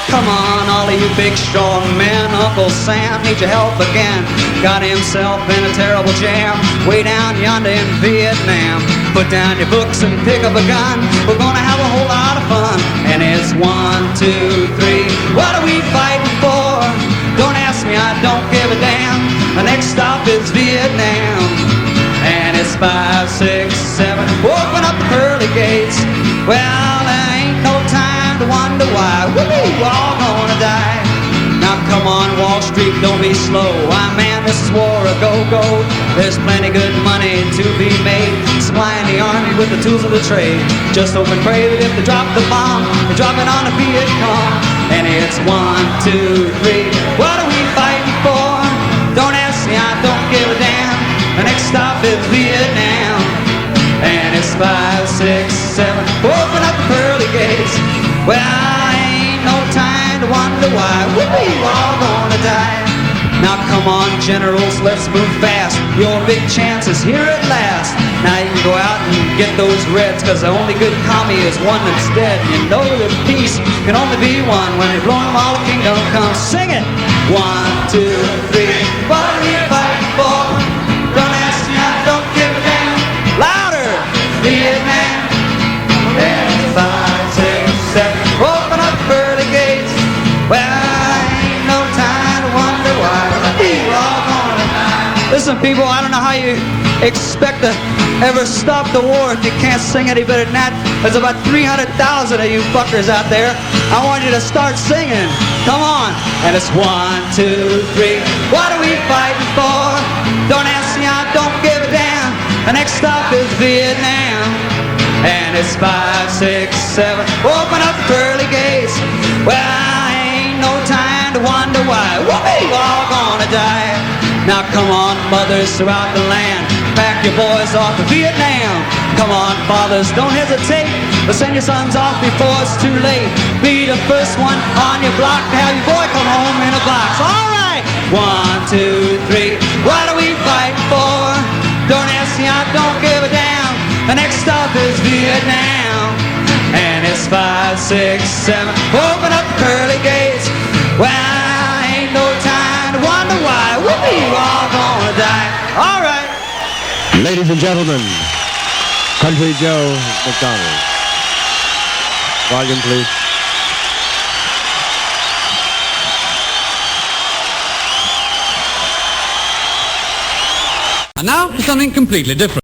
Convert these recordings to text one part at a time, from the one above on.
Come on, all of you big strong men, Uncle Sam needs your help again. Got himself in a terrible jam, way down yonder in Vietnam. Put down your books and pick up a gun, we're gonna have a whole lot of fun. And it's 1, 2, 3, what are we fighting for? Don't ask me, I don't give a damn. The next stop is Vietnam. And it's 5, 6, 7, open up the pearly gates. Well, there ain't no time to wonder why we're all gonna die. Now come on, Wall Street, don't be slow. I man, this is war a go-go. There's plenty good money to be made, supplying the army with the tools of the trade. Just hope and pray that if they drop the bomb, they drop it on the Viet Cong. And it's 1, 2, 3, what are we fighting for? Don't ask me, I don't give a damn. The next stop is Vietnam. And it's 5, 6, 7, open up the pearly gates. Well, ain't no time to wonder why we're all gonna die. Now come on, generals, let's move fast. Your big chance is here at last. Now you can go out and get those reds, cause the only good commie is one that's dead. You know that peace can only be one. When they've blown them all, the kingdom comes. Sing it! 1, 2, 3, what are we fighting for? Don't ask me, I don't give a damn. Louder! Vietnam. And 5, 6, 7, open up pearly gates. Well, ain't no time to wonder why we're all gonna die. Listen, people, I don't know how you expect to ever stop the war if you can't sing any better than that. There's about 300,000 of you fuckers out there. I want you to start singing. Come on. And it's 1, 2, 3. What are we fighting for? Don't ask me, I don't give a damn. The next stop is Vietnam. And it's 5, 6, 7, open up the pearly gates. Well, ain't no time to wonder why we're all gonna die. Now come on, mothers throughout the land, pack your boys off to Vietnam. Come on, fathers, don't hesitate, but send your sons off before it's too late. Be the first one on your block to have your boy come home in a box. All right, 1, 2, 3, what are we fighting for? Don't ask me, I don't give a damn. The next stop is Vietnam. And it's 5, 6, 7, open up the pearly gates. Well, ain't no time to wonder why we're all gonna die. All right. Ladies and gentlemen, Country Joe McDonald. Volume, please. And now for something completely different.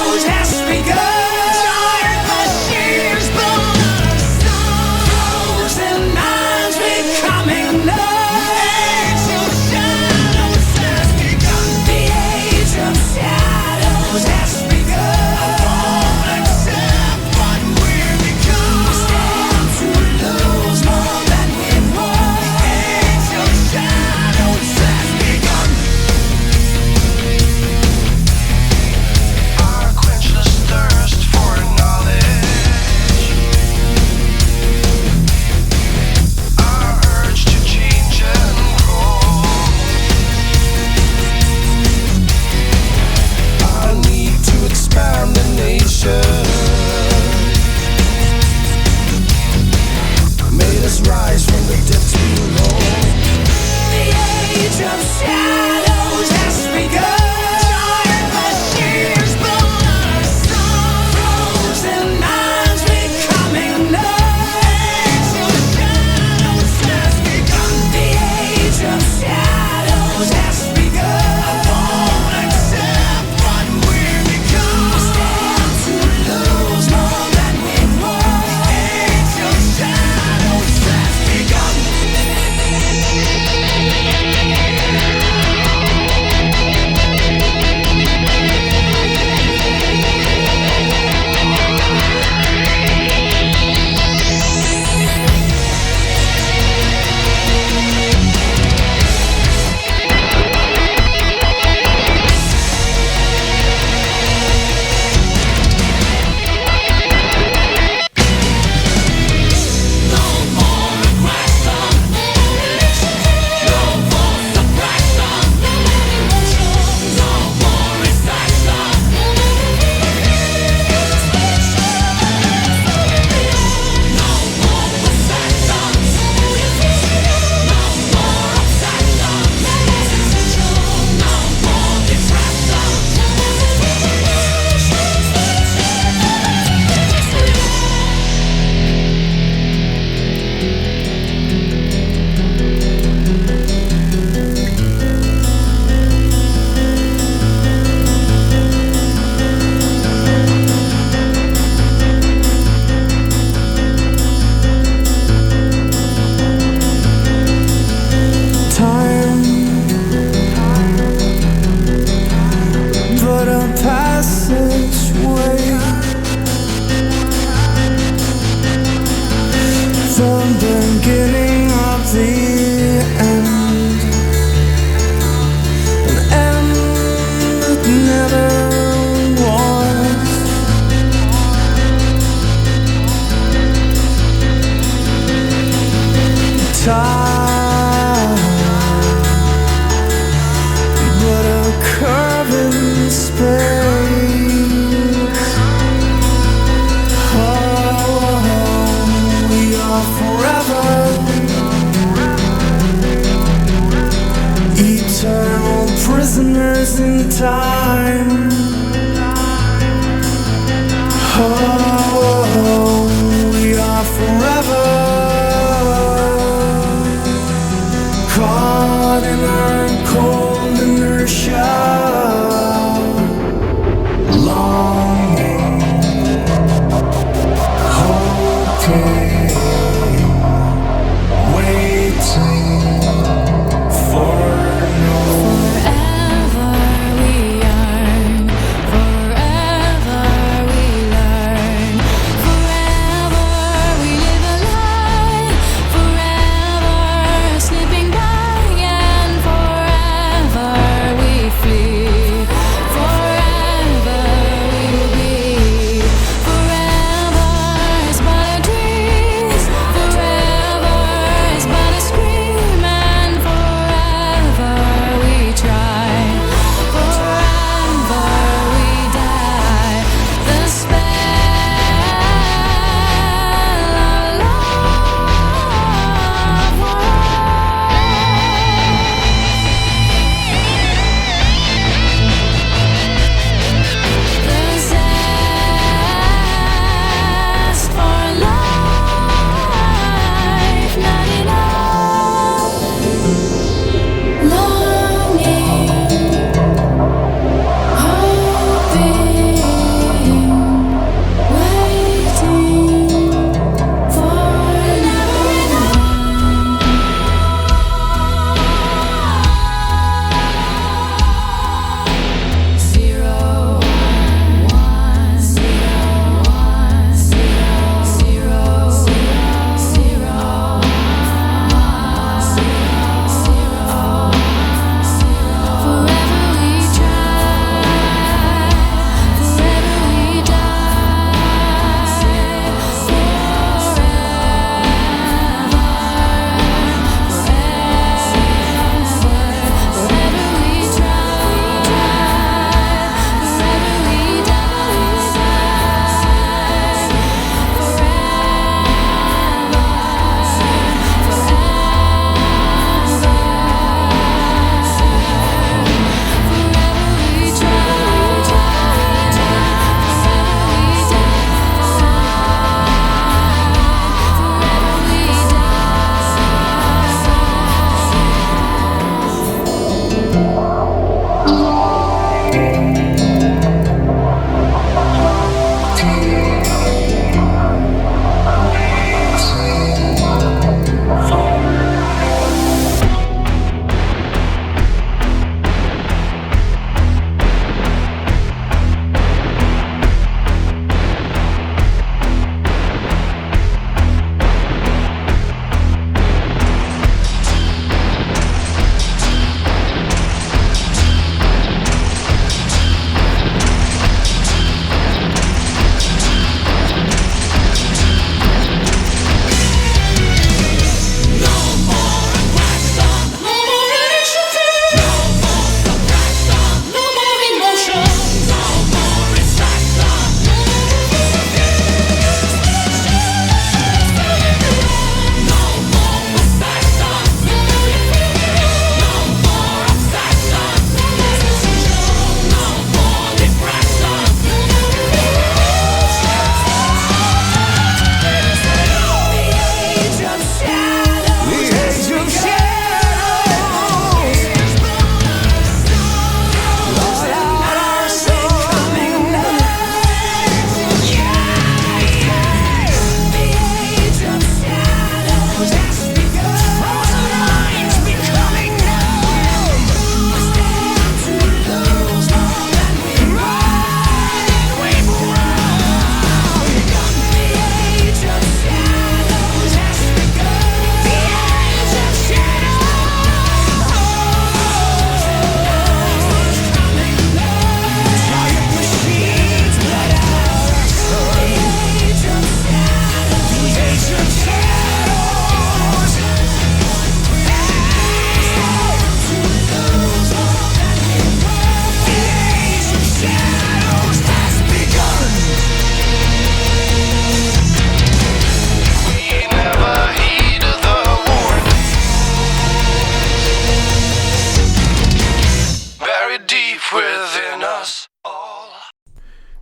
shadows has begun. Darkness shears bone of stone. Frozen minds becoming numb. Age of shadows has begun. The age of shadows has begun. I won't accept what we're become. We stand to lose more than we've won. The age of shadows has begun. Our quenchless thirst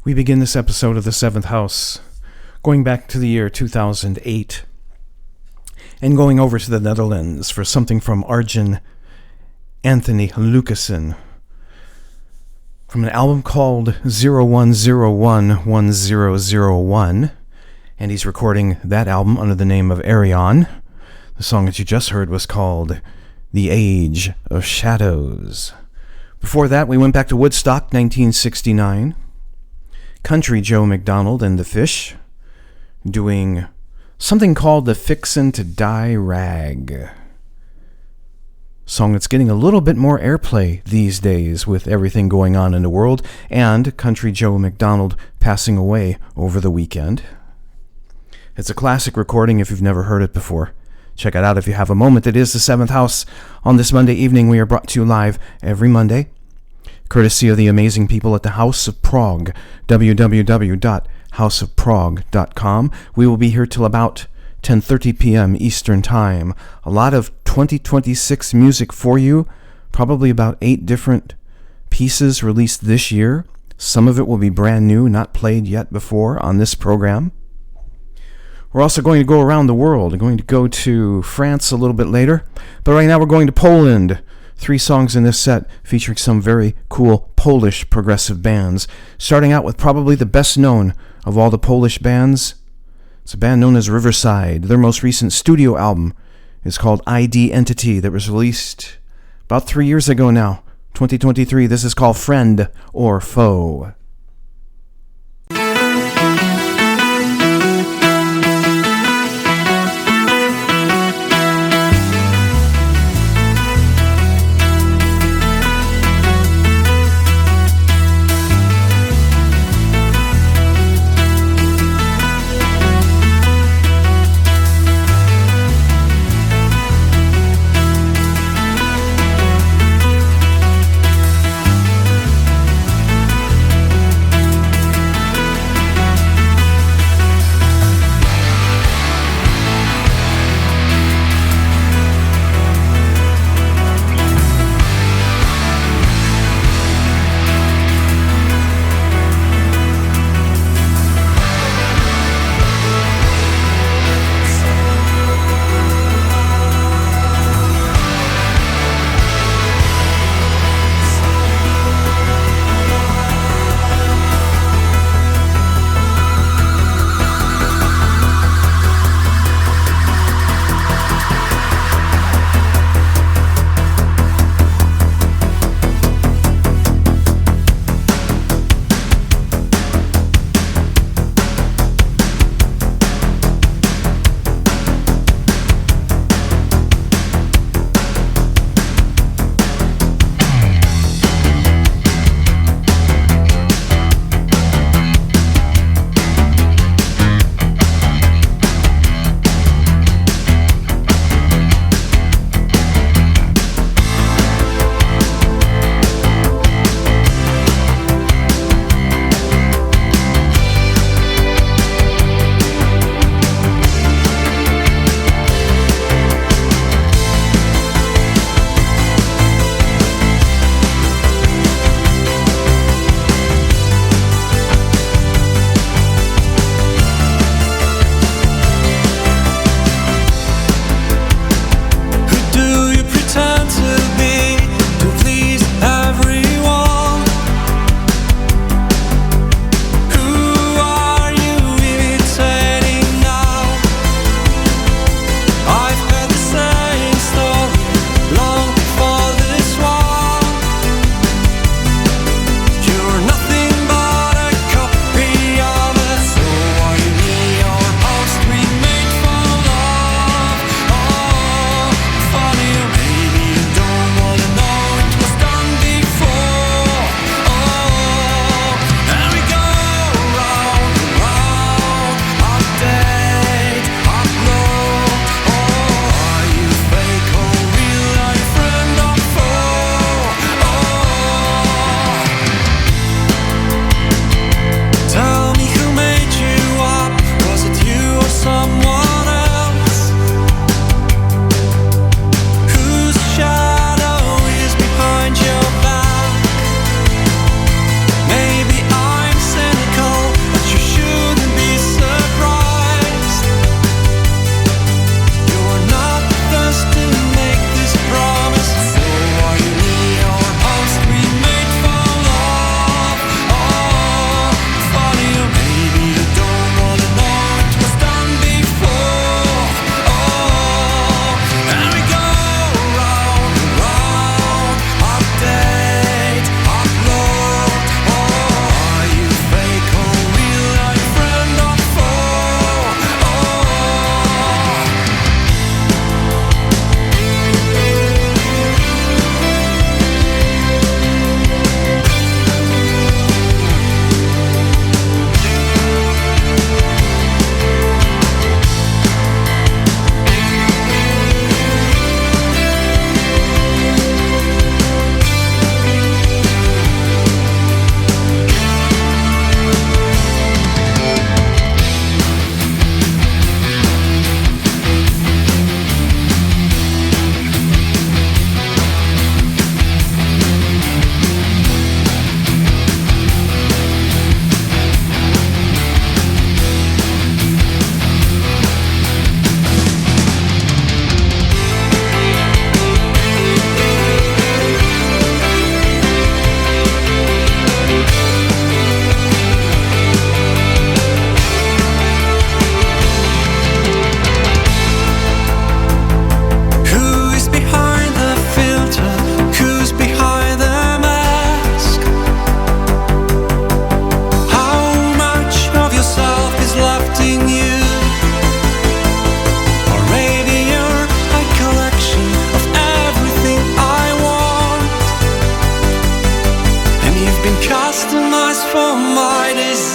We begin this episode of the Seventh House going back to the year 2008 and going over to the Netherlands for something from Arjen Anthony Lucassen from an album called 01011001, and he's recording that album under the name of Ayreon. The song that you just heard was called The Age of Shadows. Before that, we went back to Woodstock, 1969. Country Joe McDonald and the Fish doing something called the Fixin to Die Rag. Song that's getting a little bit more airplay these days with everything going on in the world, and Country Joe McDonald passing away over the weekend. It's a classic recording if you've never heard it before. Check it out if you have a moment. It is the Seventh House. On this Monday evening, we are brought to you live every Monday, courtesy of the amazing people at the House of Prog, www.houseofprog.com. We will be here till about 10:30 p.m. Eastern Time. A lot of 2026 music for you, probably about 8 different pieces released this year. Some of it will be brand new, not played yet before on this program. We're also going to go around the world. We're going to go to France a little bit later, but right now we're going to Poland. 3 songs in this set featuring some very cool Polish progressive bands. Starting out with probably the best known of all the Polish bands. It's a band known as Riverside. Their most recent studio album is called ID Entity, that was released about 3 years ago now, 2023. This is called Friend or Foe.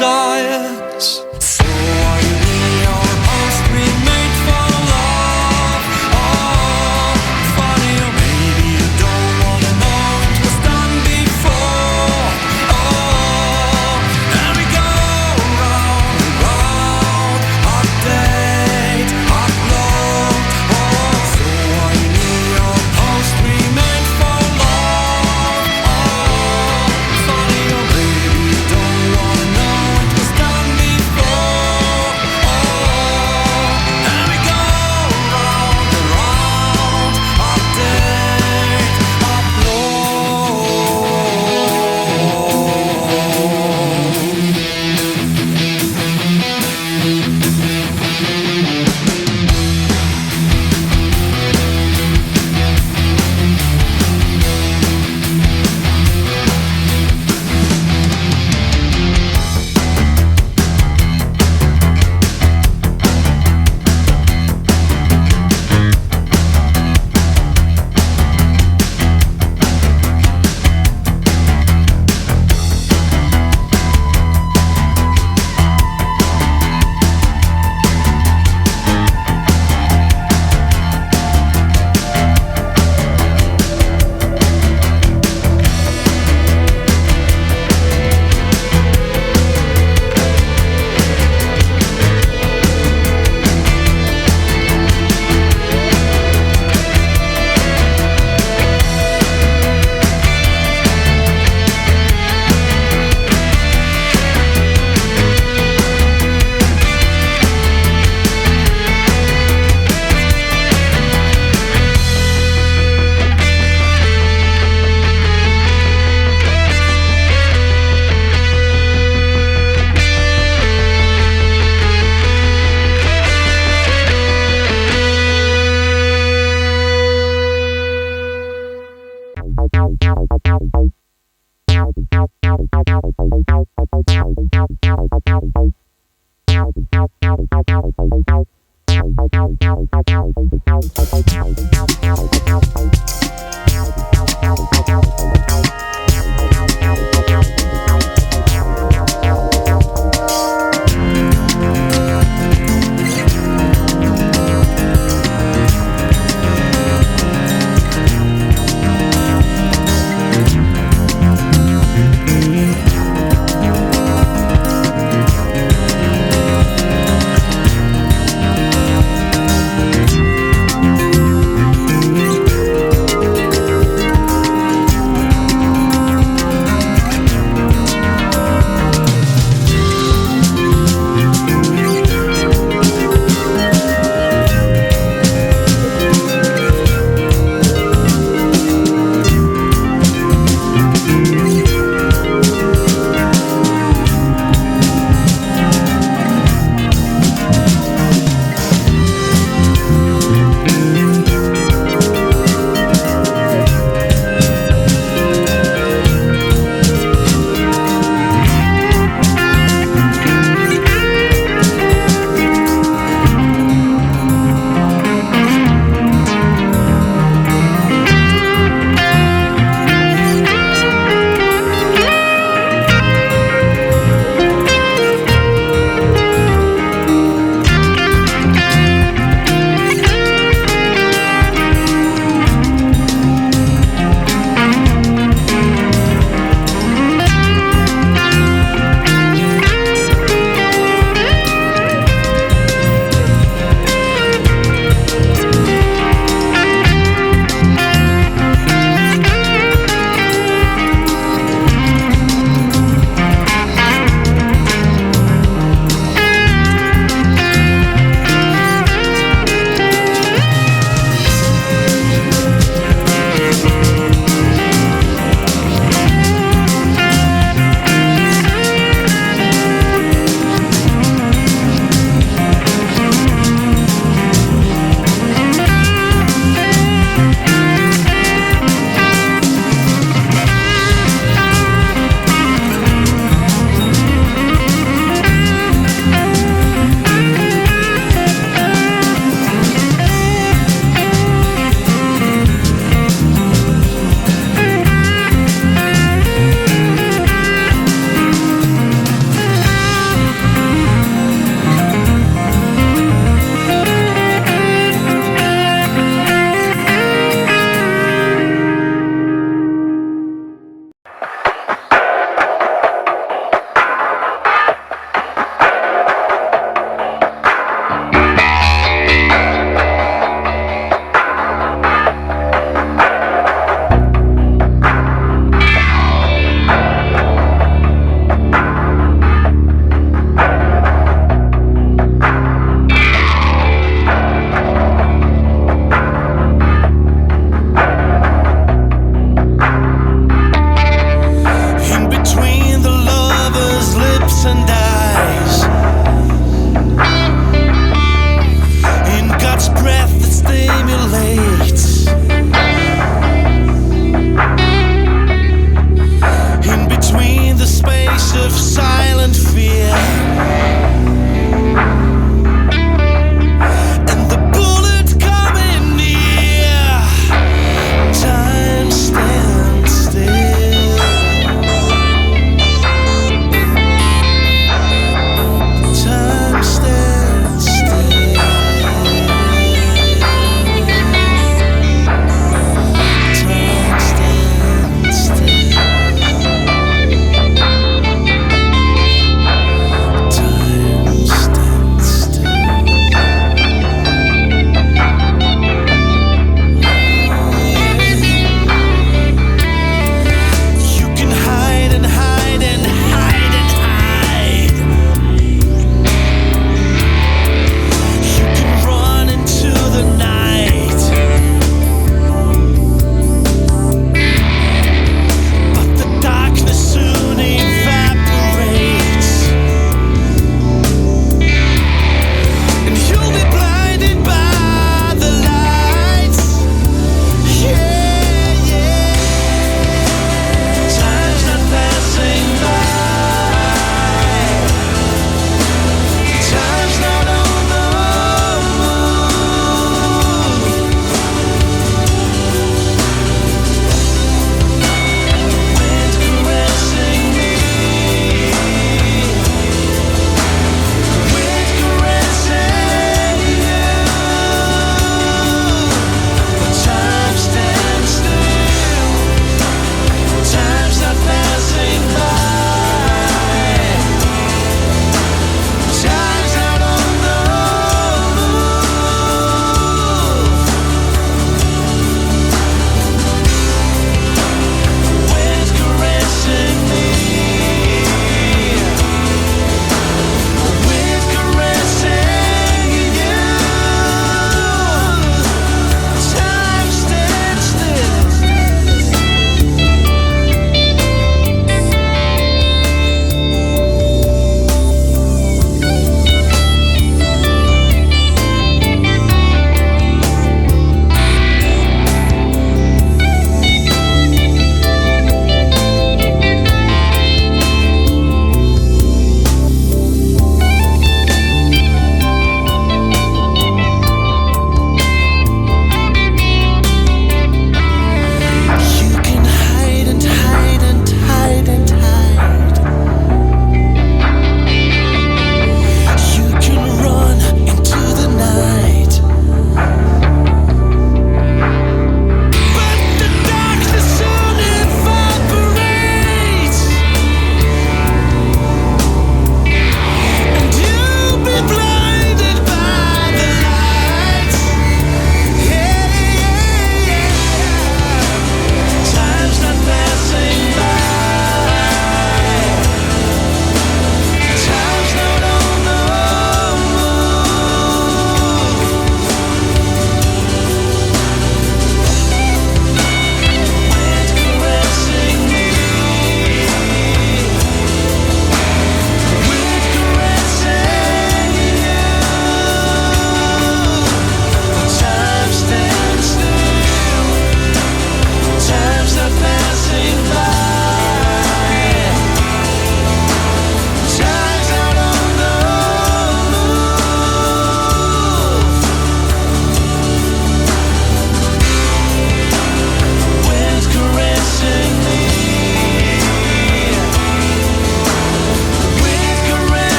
desires. So are you in your post we made for love? Oh, funny, or maybe you don't wanna know it was done before. Oh, and we go round and round, update, upload. Oh, so are you in your post we made for love? Oh, funny, or maybe you don't wanna know it was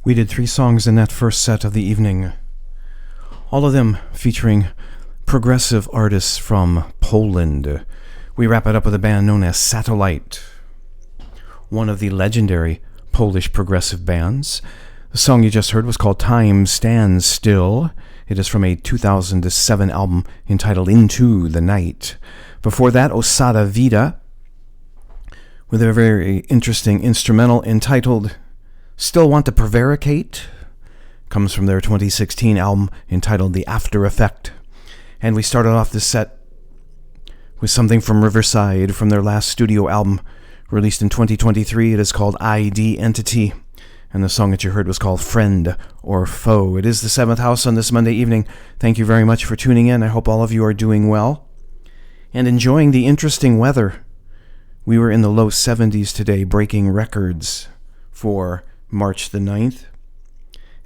We did 3 songs in that first set of the evening, all of them featuring progressive artists from Poland. We wrap it up with a band known as Satellite, one of the legendary Polish progressive bands. The song you just heard was called Time Stands Still. It is from a 2007 album entitled Into the Night. Before that, Osada Vida, with a very interesting instrumental entitled Still Want to Prevaricate, comes from their 2016 album entitled The After Effect. And we started off this set with something from Riverside from their last studio album released in 2023. It is called ID Entity, and the song that you heard was called Friend or Foe. It is the 7th house on this Monday evening. Thank you very much for tuning in. I hope all of you are doing well and enjoying the interesting weather. We were in the low 70s today, breaking records for March the 9th.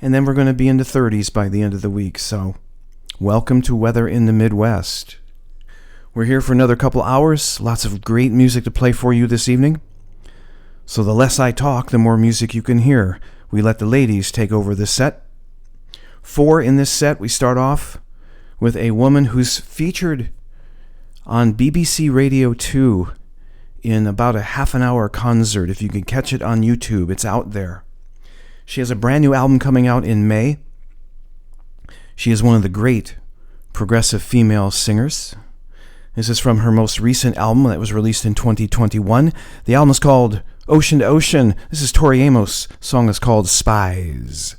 And then we're going to be in the 30s by the end of the week. So welcome to weather in the Midwest. We're here for another couple hours. Lots of great music to play for you this evening. So the less I talk, the more music you can hear. We let the ladies take over this set. 4 in this set. We start off with a woman who's featured on BBC Radio 2 in about a half-an-hour concert. If you can catch it on YouTube, it's out there. She has a brand new album coming out in May. She is one of the great progressive female singers. This is from her most recent album that was released in 2021. The album is called Ocean to Ocean. This is Tori Amos. The song is called Spies.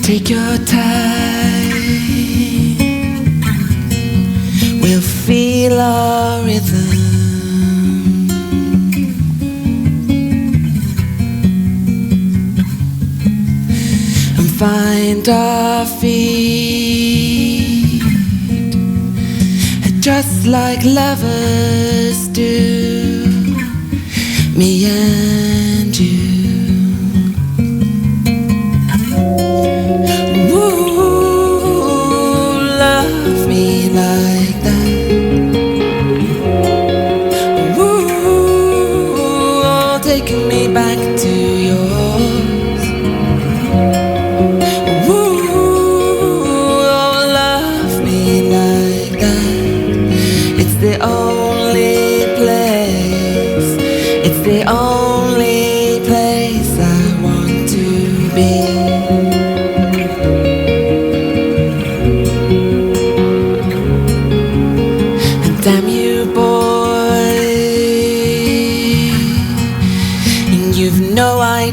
Take your time, we'll feel our rhythm. And find our feet, just like lovers do, me and you.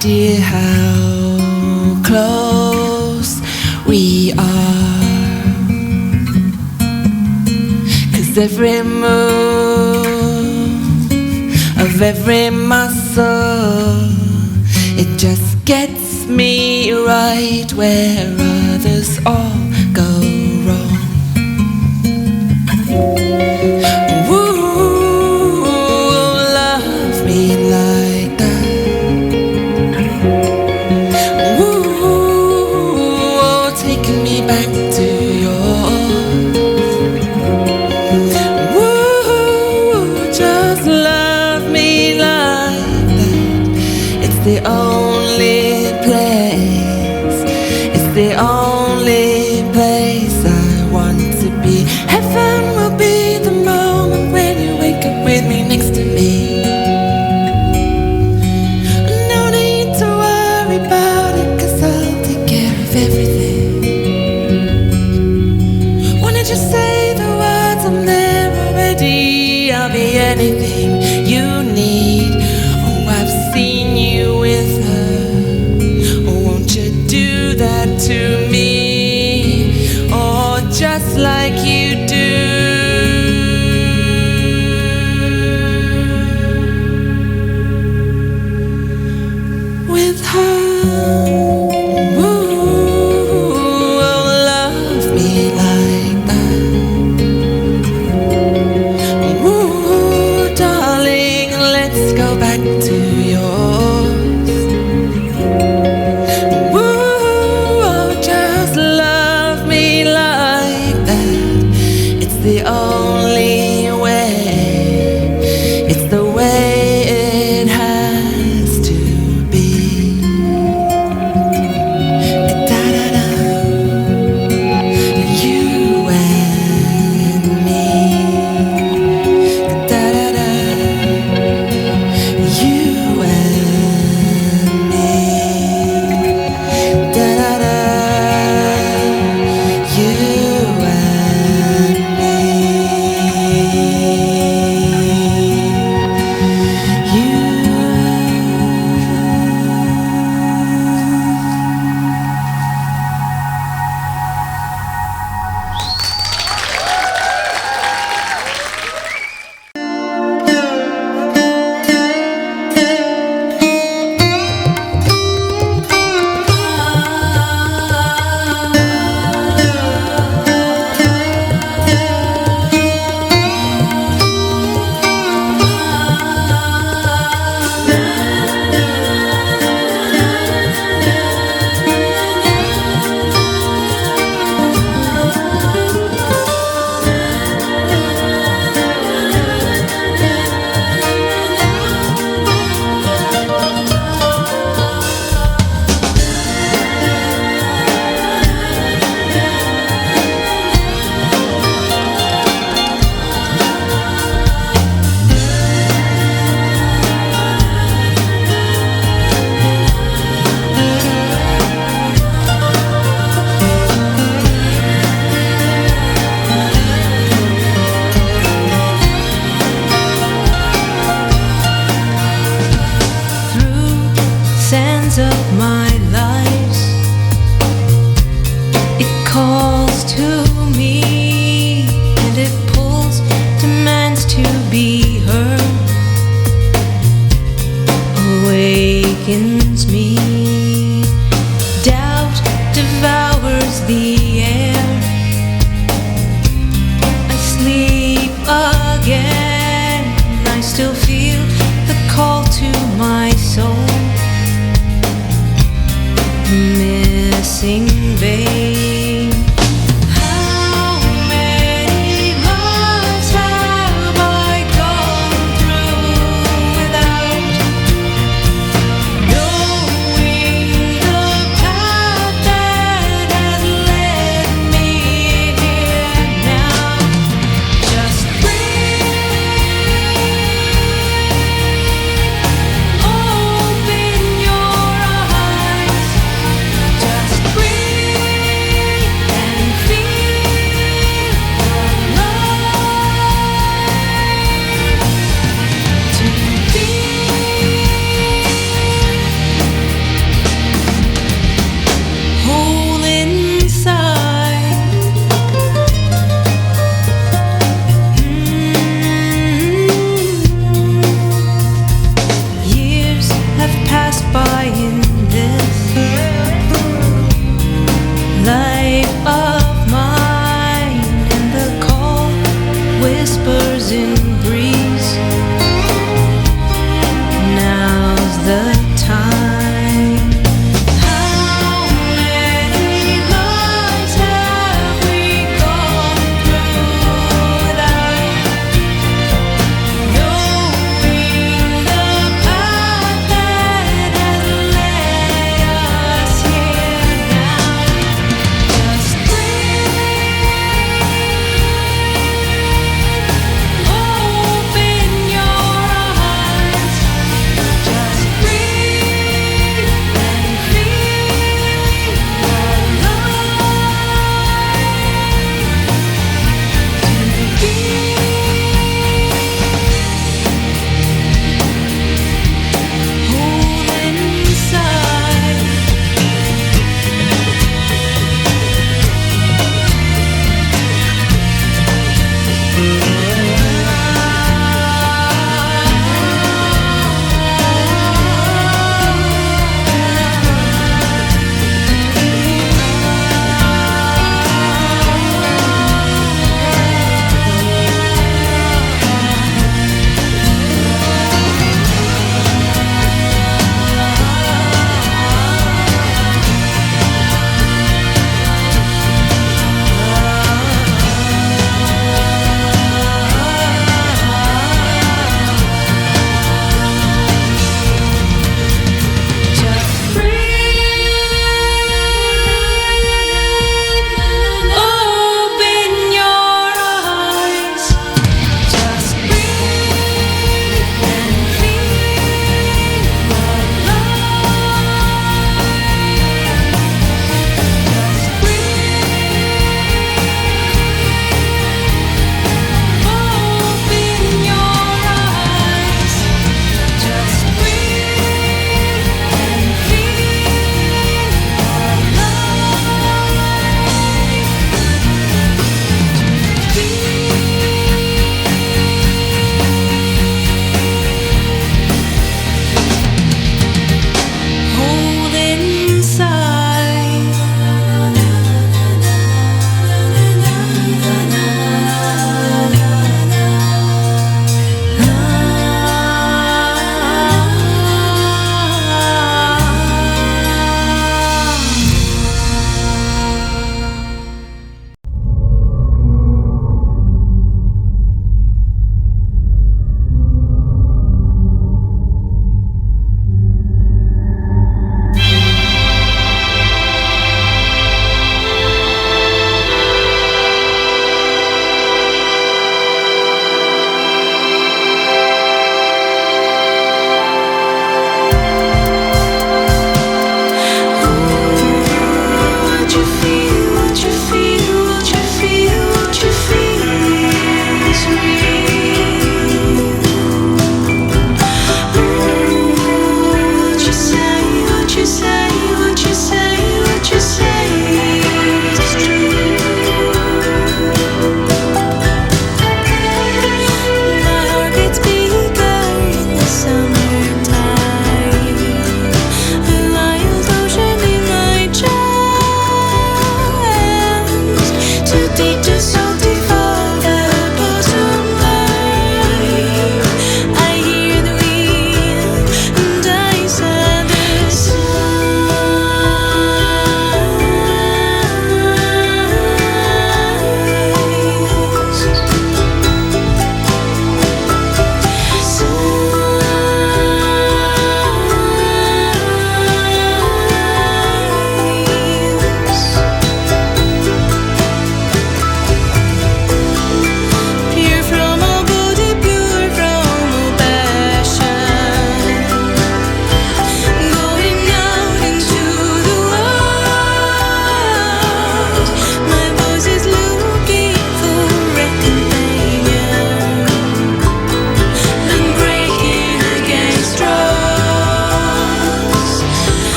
Dear, how close we are, 'cause every move of every muscle, it just gets me right where others all go wrong. Ooh, love me like that. Back to yours. Woo, just love me like that. It's the only place. It's the only place I want to be. Heaven will be the moment when you wake up with me next to me. No need to worry about it, 'cause I'll take care of everything. Just say the words, I'm there already. I'll be anything you need. Oh, I've seen you with her. Oh, won't you do that to me?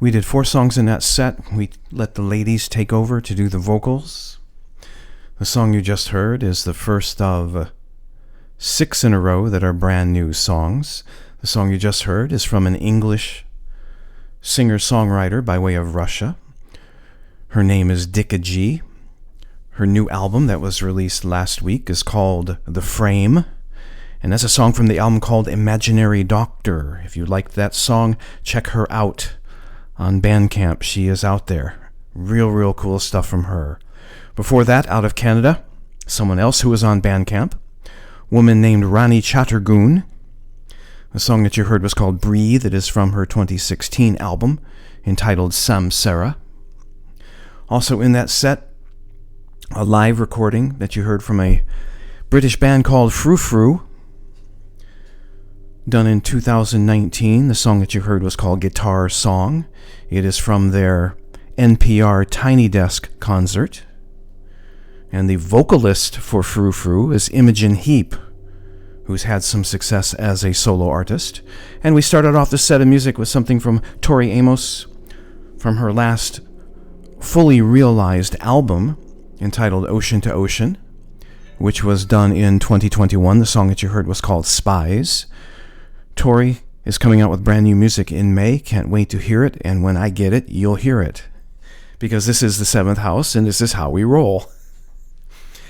We did 4 songs in that set. We let the ladies take over to do the vocals. The song you just heard is the first of 6 in a row that are brand new songs. The song you just heard is from an English singer-songwriter by way of Russia. Her name is Dikajee. Her new album that was released last week is called The Frame. And that's a song from the album called Imaginary Doctor. If you liked that song, check her out on Bandcamp. She is out there. Real cool stuff from her. Before that, out of Canada, someone else who was on Bandcamp, woman named Rani Chatoorgoon. The song that you heard was called Breathe. It is from her 2016 album entitled Samsara. Also in that set, a live recording that you heard from a British band called Frou, done in 2019. The song that you heard was called Guitar Song. It is from their NPR Tiny Desk concert. And the vocalist for Frou is Imogen Heap, who's had some success as a solo artist. And we started off the set of music with something from Tori Amos from her last fully realized album entitled Ocean to Ocean, which was done in 2021. The song that you heard was called Spies. Tori is coming out with brand new music in May. Can't wait to hear it. And when I get it, you'll hear it. Because this is the 7th house, and this is how we roll.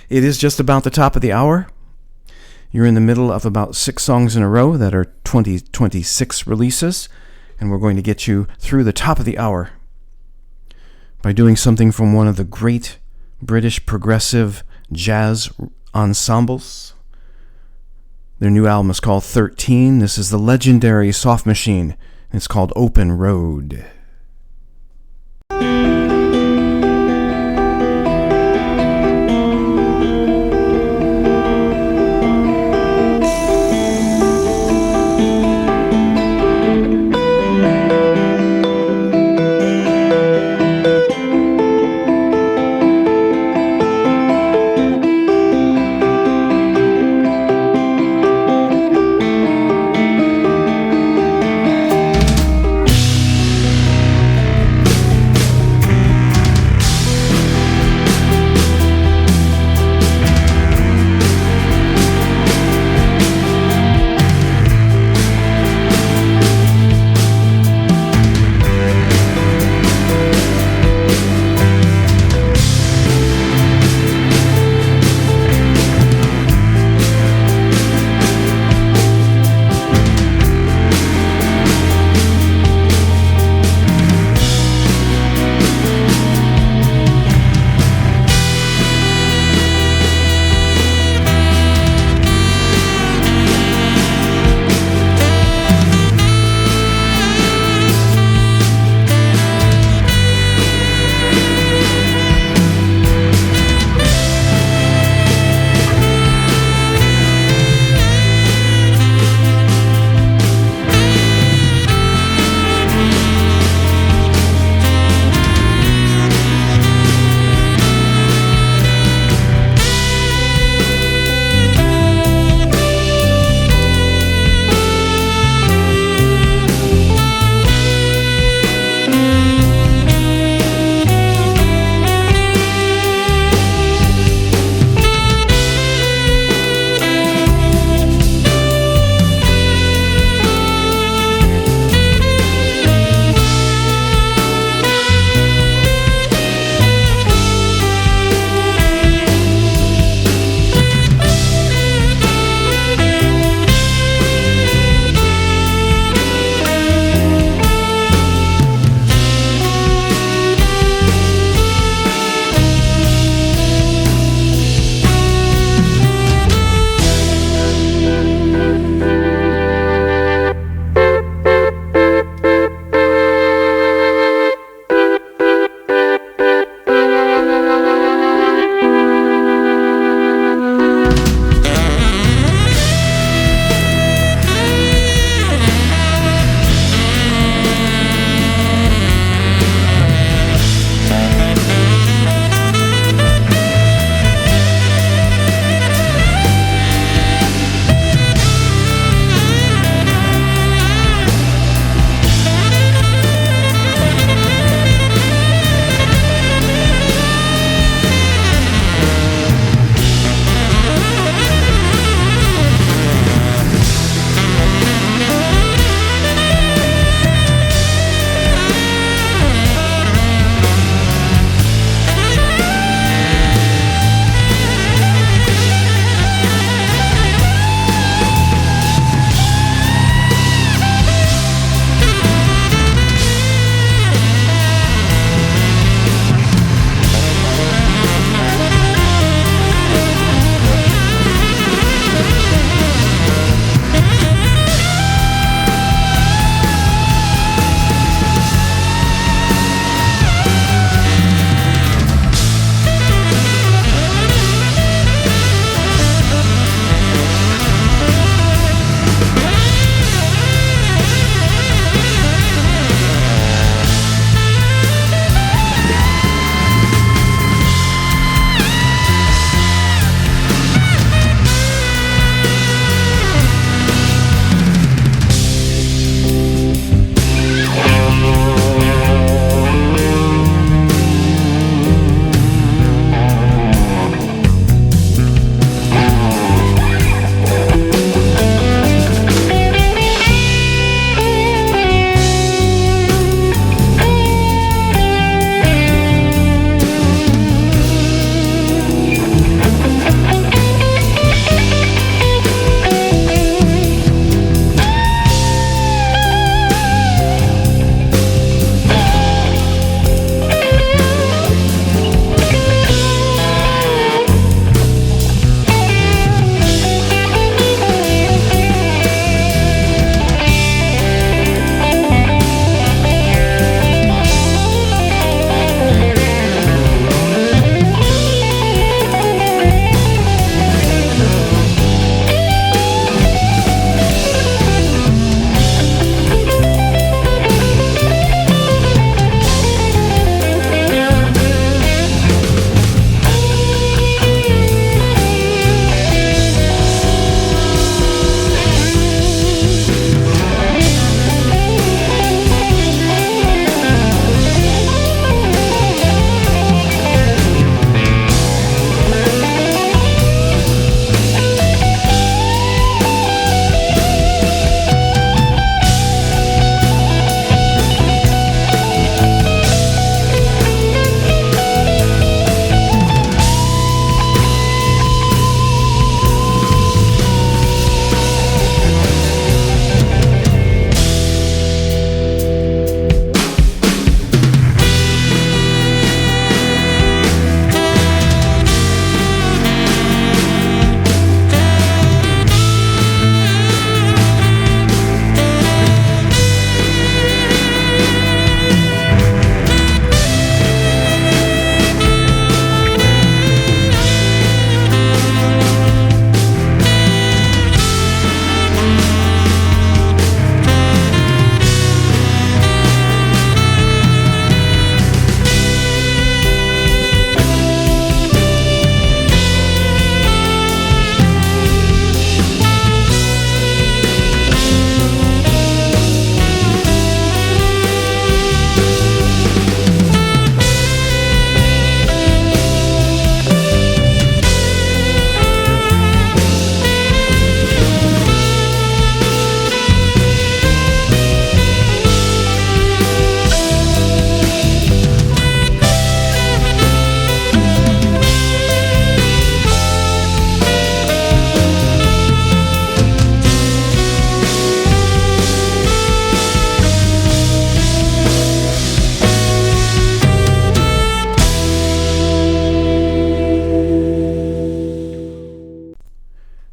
It is just about the top of the hour. You're in the middle of about 6 songs in a row that are 2026 releases. And we're going to get you through the top of the hour by doing something from one of the great British progressive jazz ensembles. Their new album is called 13. This is the legendary Soft Machine. It's called Open Road.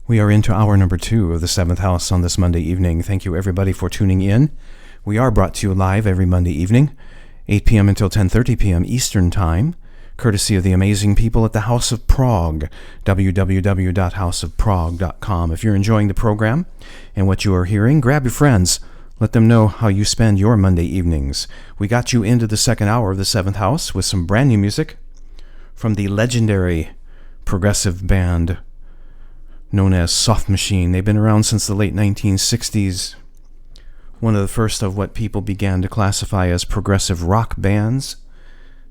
We are into hour number 2 of the 7th House on this Monday evening. Thank you everybody for tuning in. We are brought to you live every Monday evening, 8 p.m. until 10:30 p.m. Eastern Time, courtesy of the amazing people at the House of Prog, www.houseofprog.com. If you're enjoying the program and what you are hearing, grab your friends. Let them know how you spend your Monday evenings. We got you into the second hour of the 7th House with some brand new music from the legendary progressive band known as Soft Machine. They've been around since the late 1960s. One of the first of what people began to classify as progressive rock bands.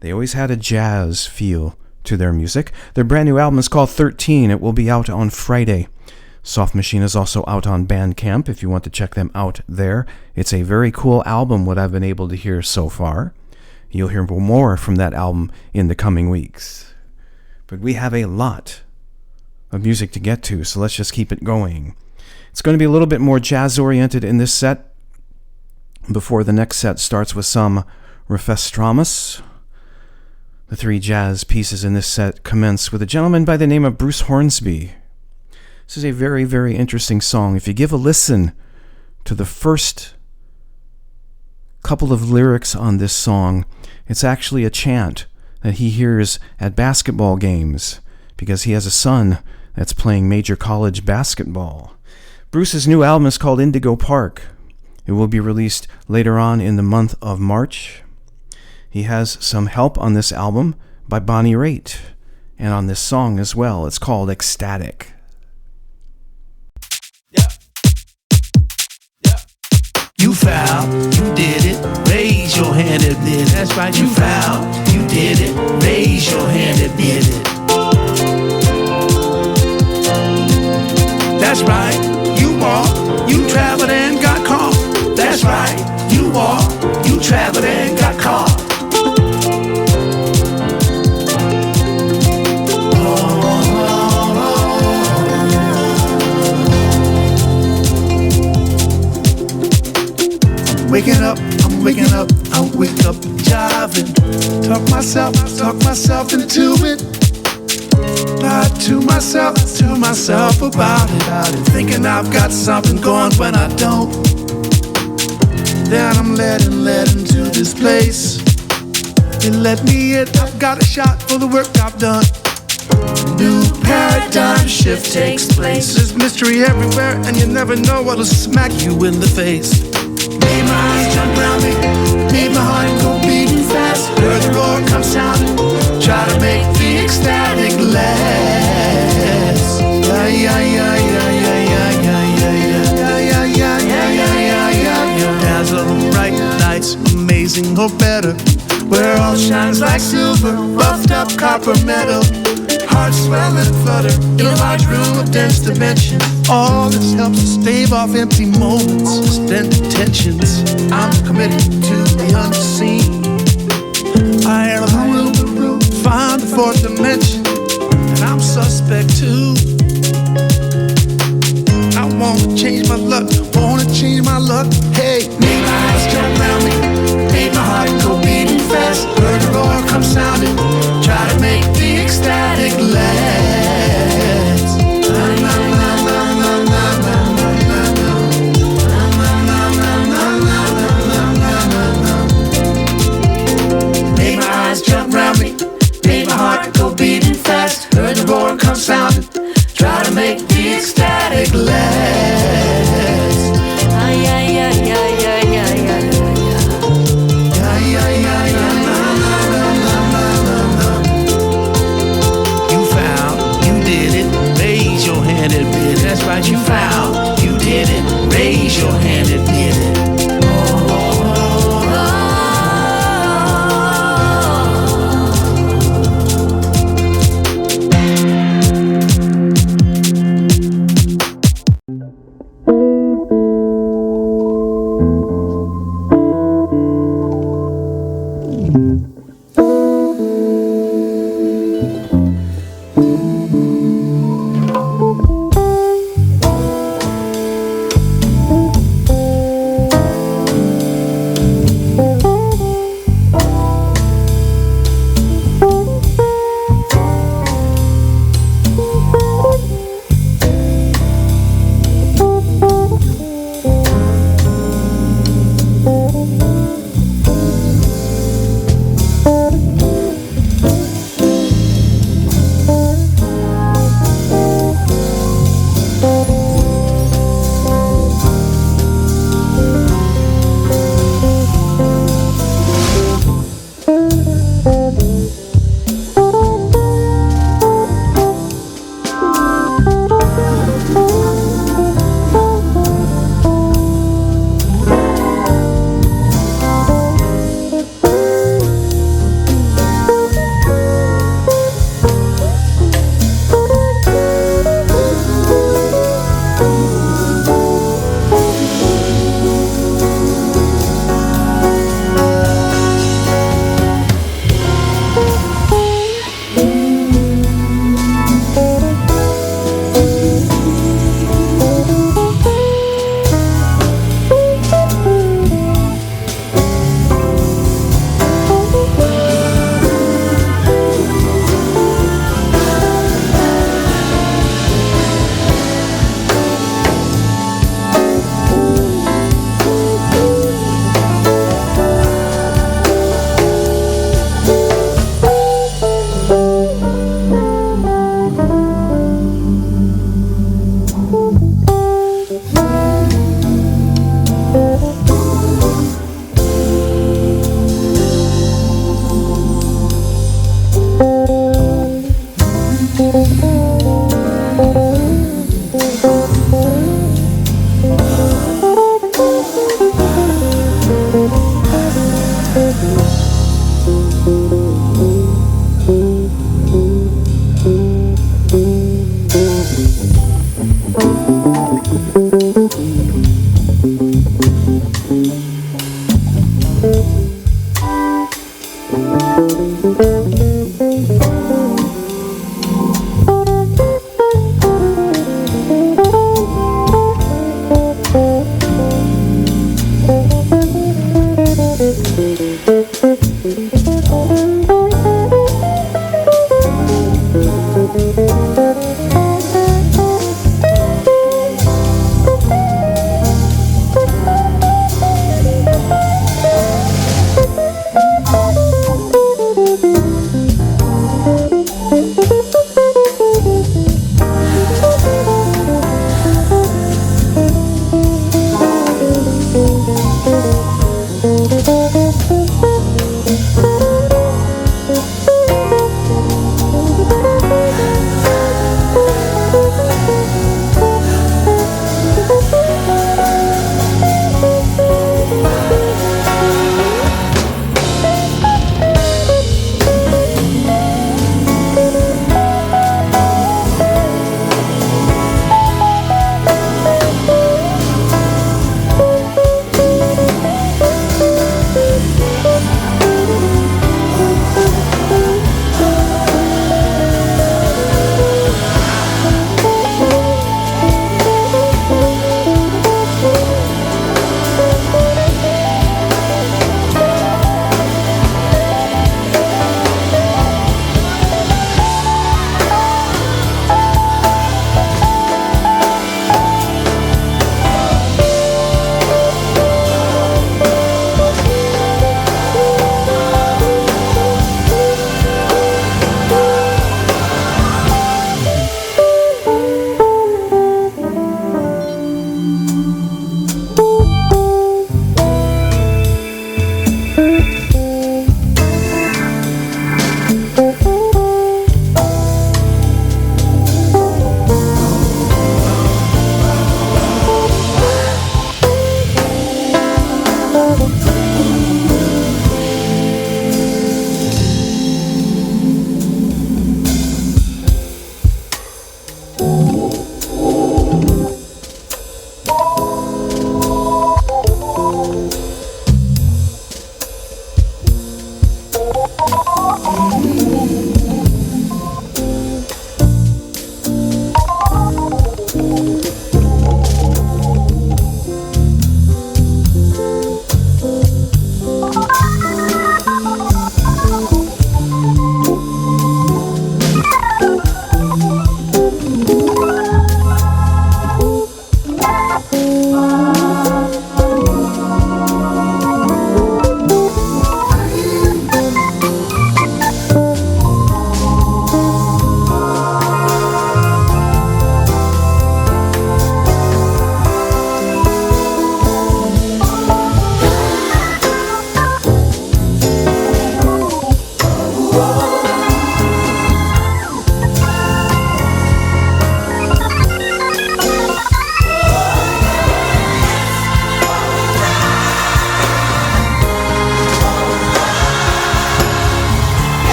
They always had a jazz feel to their music. Their brand new album is called 13. It will be out on Friday. Soft Machine is also out on Bandcamp if you want to check them out there. It's a very cool album, what I've been able to hear so far. You'll hear more from that album in the coming weeks. But we have a lot of music to get to, so let's just keep it going. It's going to be a little bit more jazz-oriented in this set before the next set starts with some Refestramus. The 3 jazz pieces in this set commence with a gentleman by the name of Bruce Hornsby. This is a very, very interesting song. If you give a listen to the first couple of lyrics on this song, it's actually a chant that he hears at basketball games because he has a son that's playing major college basketball. Bruce's new album is called Indigo Park. It will be released later on in the month of March. He has some help on this album by Bonnie Raitt, and on this song as well. It's called Ecstatic. You found, you did it, raise your hand, admit it. That's right, you found, you did it, raise your hand, admit it. That's right, you walked, you traveled and got caught. That's right, you walked, you traveled and got caught. Waking up, I'm waking up, I wake up jiving. Talk myself into it. Lie to myself about it. Thinking I've got something going when I don't. Then I'm led into this place. It let me in, I've got a shot for the work I've done. New paradigm shift takes place. There's mystery everywhere and you never know what'll smack you in the face. Made my eyes jump round me, made my heart go beating fast. Heard the roar come sounding, try to make the ecstatic last. Yeah, yeah, yeah, yeah, yeah, yeah, yeah, yeah, yeah, yeah, yeah, yeah, yeah. Dazzling bright nights, amazing or better, where all shines like silver, buffed up copper metal. Hearts swell and flutter in a large room of dense dimension. All this helps to stave off empty moments, extended tensions. I'm committed to the unseen. I will find the 4th dimension, and I'm suspect too. I wanna change my luck, Hey, made my eyes jump round me, made my heart go beating fast. Heard the roar come sounding, try to make the ecstatic last. Made my eyes jump round me, made my heart go beating fast. Heard the roar come sounding, try to make the ecstatic last. Ay, ay, ay, ay, ay, ay, ay, ay. Ay, ay, ay, ay, you found, you did it, raise your hand, admit it. That's right, you found, you did it, raise your hand, admit it.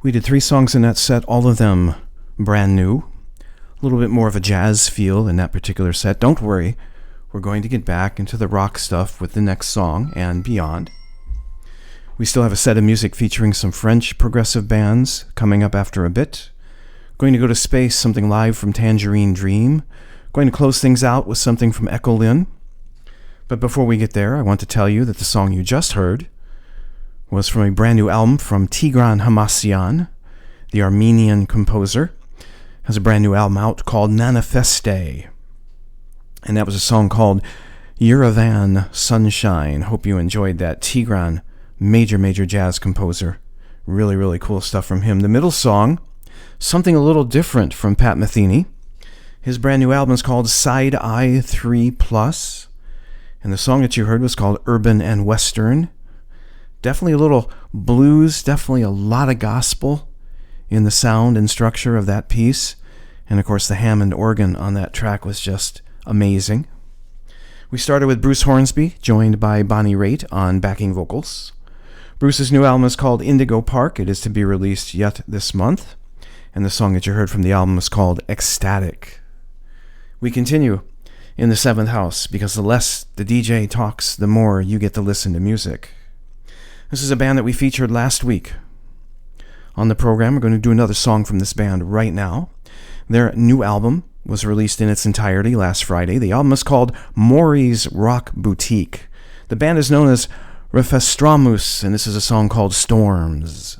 We did 3 songs in that set, all of them brand new. A little bit more of a jazz feel in that particular set. Don't worry, we're going to get back into the rock stuff with the next song and beyond. We still have a set of music featuring some French progressive bands coming up after a bit. Going to go to space, something live from Tangerine Dream. Going to close things out with something from Echolyn. But before we get there, I want to tell you that the song you just heard was from a brand new album from Tigran Hamasyan, the Armenian composer. Has a brand new album out called Manifeste. And that was a song called Yerevan Sunshine. Hope you enjoyed that. Tigran, major jazz composer. Really, really cool stuff from him. The middle song, something a little different from Pat Metheny. His brand new album is called Side Eye 3+. And the song that you heard was called Urban and Western. Definitely a little blues, definitely a lot of gospel in the sound and structure of that piece. And of course the Hammond organ on that track was just amazing. We started with Bruce Hornsby, joined by Bonnie Raitt on backing vocals. Bruce's new album is called Indigo Park. It is to be released yet this month. And the song that you heard from the album is called Ecstatic. We continue in the 7th house, because the less the DJ talks, the more you get to listen to music. This is a band that we featured last week on the program. We're going to do another song from this band right now. Their new album was released in its entirety last Friday. The album is called Maury's Rock Boutique. The band is known as Refestramus, and this is a song called Storms.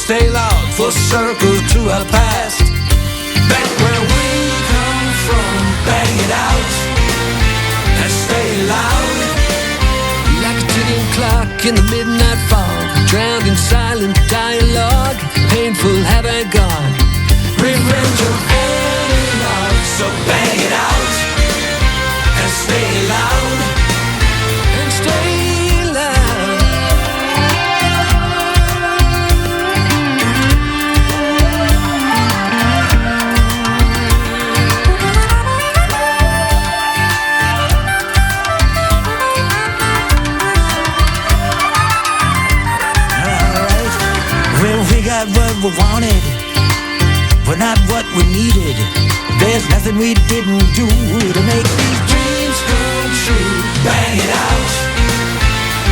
stay loud, full circle to our past. Back where we come from, bang it out and stay loud. Like a ticking clock in the midnight fog, drowned in silent dialogue, painful have I gone. Revenge of any love, so bang it out and stay loud and stay loud. Alright, well we got what we wanted, but not what we needed. There's nothing we didn't do to make these dreams come true. Bang it out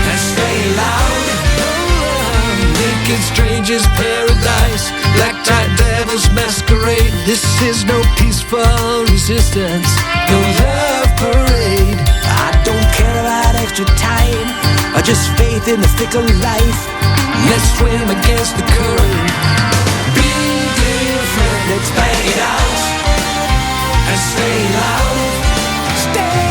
and stay loud. Naked strangers paradise, black-tied devils masquerade. This is no peaceful resistance, no love parade. I don't care about extra time, or just faith in the fickle life. Let's swim against the current. Be different, let's bang it out and stay loud. Stay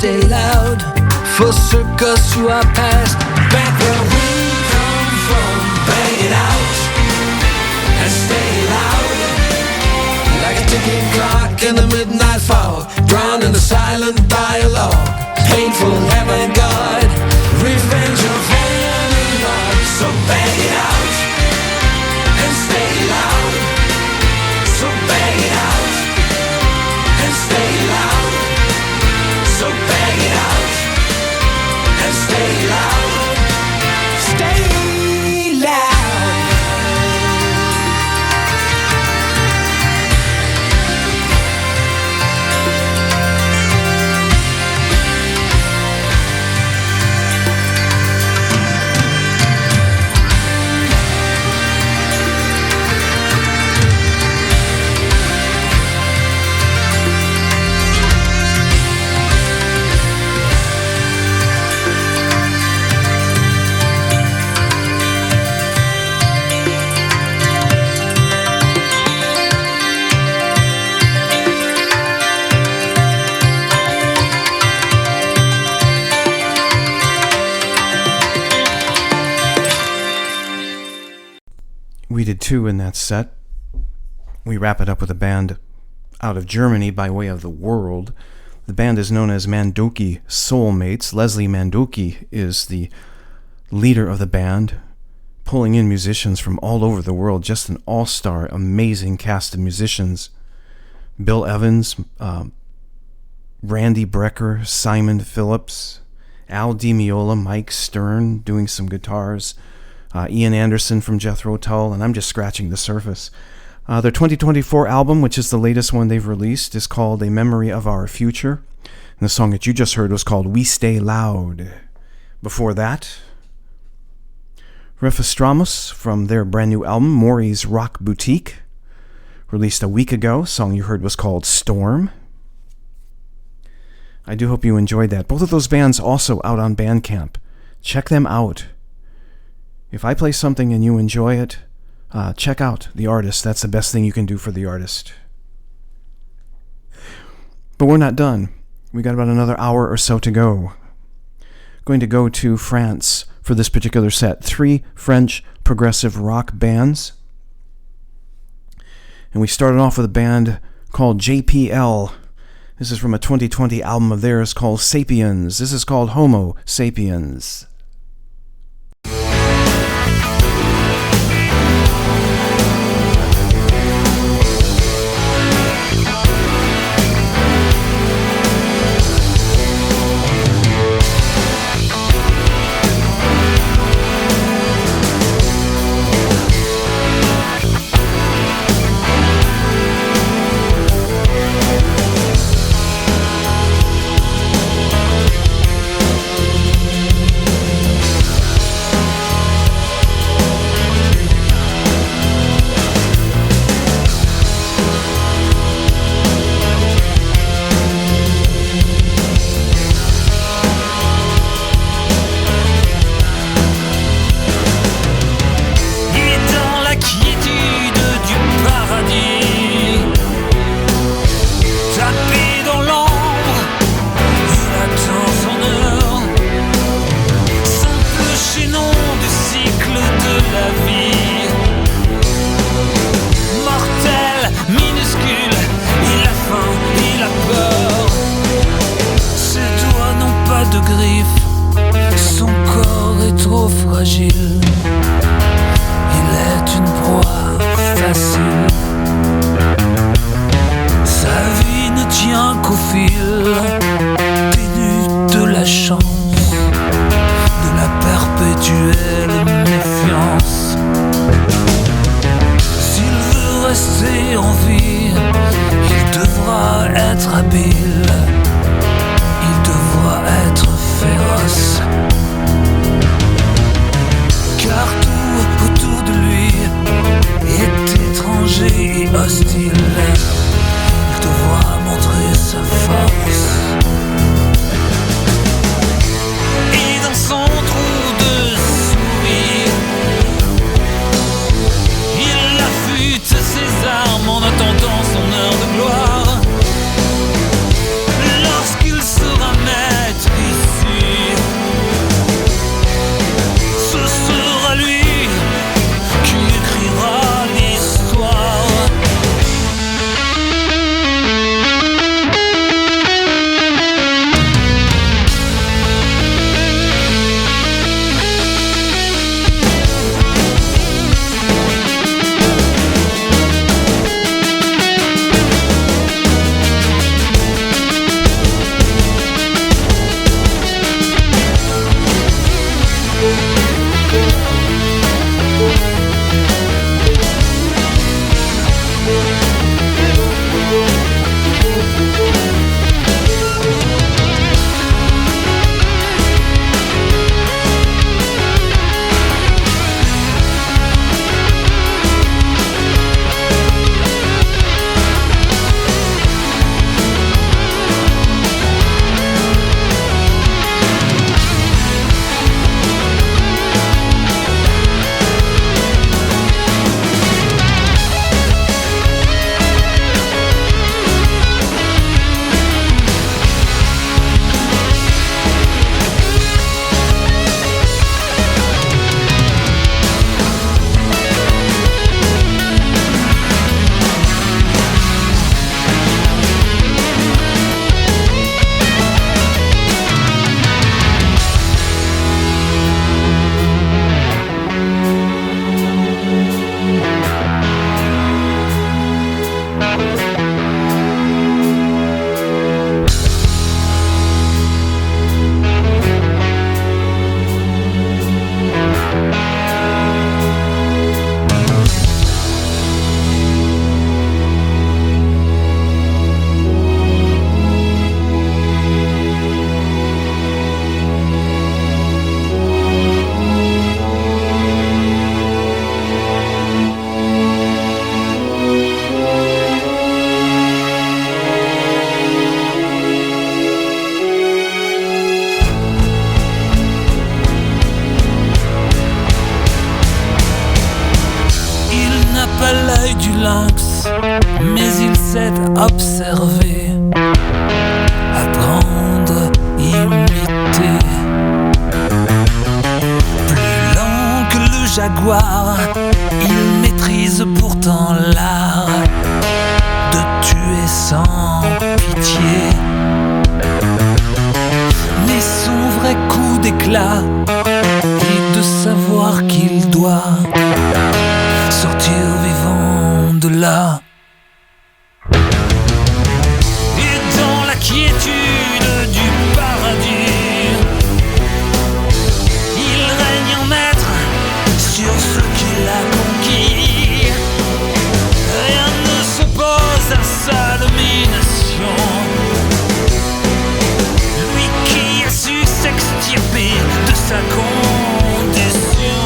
stay loud. Full circus through our past, back where we come from. Bang it out and stay loud. Like a ticking clock in the midnight fog, drowned in the silent dialogue. Painful avant-garde, revenge of analog. So bang it out and stay loud. So bang it out and stay loud. So bang it out and stay loud. Stay loud. We did two in that set. We wrap it up with a band out of Germany by way of the world. The band is known as ManDoki Soulmates. Leslie ManDoki is the leader of the band, pulling in musicians from all over the world. Just an all-star, amazing cast of musicians. Bill Evans, Randy Brecker, Simon Phillips, Al Di Meola, Mike Stern doing some guitars, Ian Anderson from Jethro Tull, and I'm just scratching the surface. Their 2024 album, which is the latest one they've released, is called A Memory of Our Future. And the song that you just heard was called We Stay Loud. Before that, Refestramus from their brand new album, Maury's Rock Boutique. released a week ago. The song you heard was called Storm. I do hope you enjoyed that. Both of those bands also out on Bandcamp. Check them out. If I play something and you enjoy it, check out the artist. That's the best thing you can do for the artist. But we're not done. We got about another hour or so to go. Going to go to France for this particular set. 3 French progressive rock bands. And we started off with a band called JPL. This is from a 2020 album of theirs called Sapiens. This is called Homo Sapiens. pas l'œil du lynx, mais il sait observer, apprendre, imiter. Plus lent que le jaguar, il maîtrise pourtant l'art de tuer sans pitié. Mais son vrai coup d'éclat est de savoir qu'il doit sortir vivant de là. Et dans la quiétude du paradis, il règne en maître sur ce qu'il a conquis. Rien ne s'oppose à sa domination. Lui qui a su s'extirper de sa condition.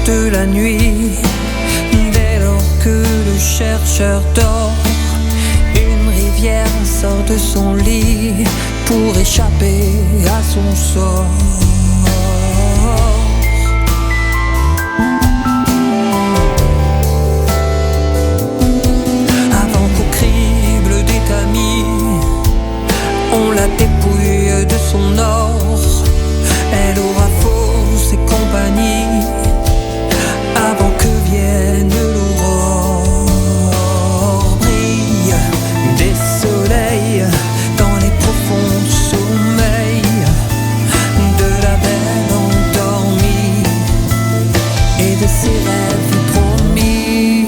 De la nuit, dès lors que le chercheur dort, une rivière sort de son lit pour échapper à son sort. Avant qu'au crible des tamis, on la dépouille de son or, elle aura fausse et compagnie. Avant que vienne l'aurore, brille des soleils dans les profonds sommeils de la belle endormie et de ses rêves promis.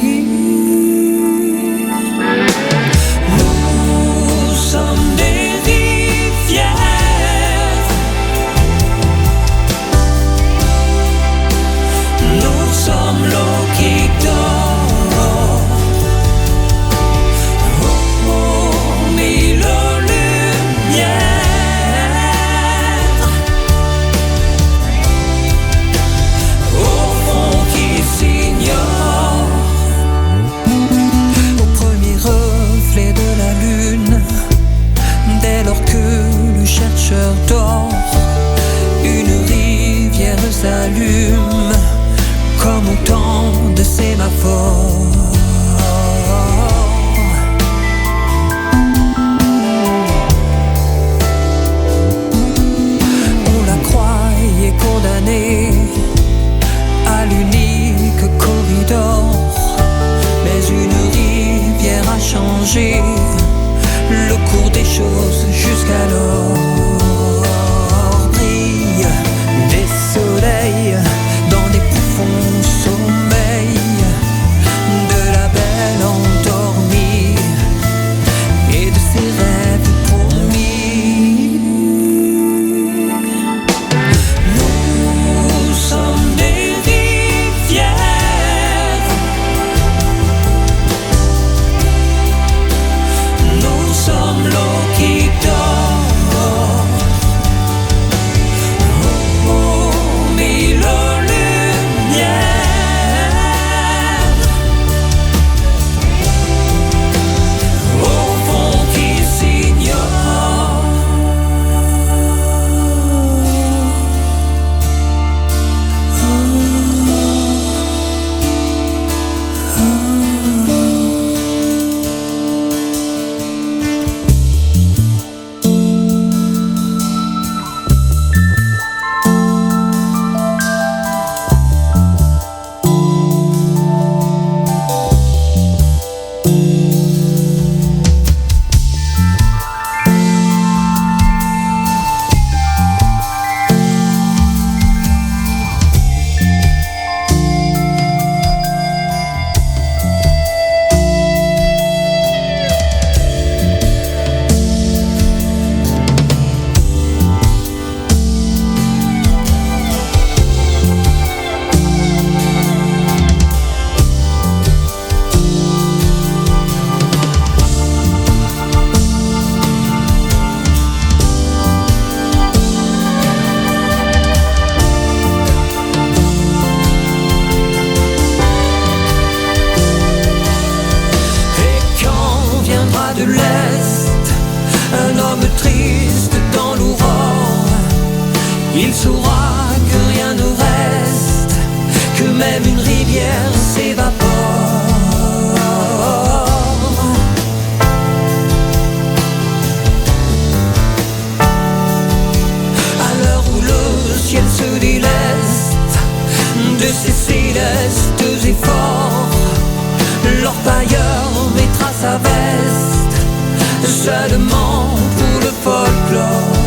Nous sommes des rivières, nous sommes l'eau qui dort aux mille lumières, au fond qui s'ignore, au premier reflet de la lune, dès lors que le chercheur dort, une rivière s'allume comme autant de sémaphores. On la croyait condamnée à l'unique corridor, mais une rivière a changé le cours des choses jusqu'alors. Brille des soleils dans des profonds sommeils de la belle endormie et de ses rêves promis. Nous sommes des rivières, nous sommes l'eau qui dort un homme triste dans l'aurore. Il saura que rien ne reste, que même une rivière s'évapore. À l'heure où le ciel se déleste de ses célestes efforts, l'orpailleur mettra sa veste seulement pour le folklore.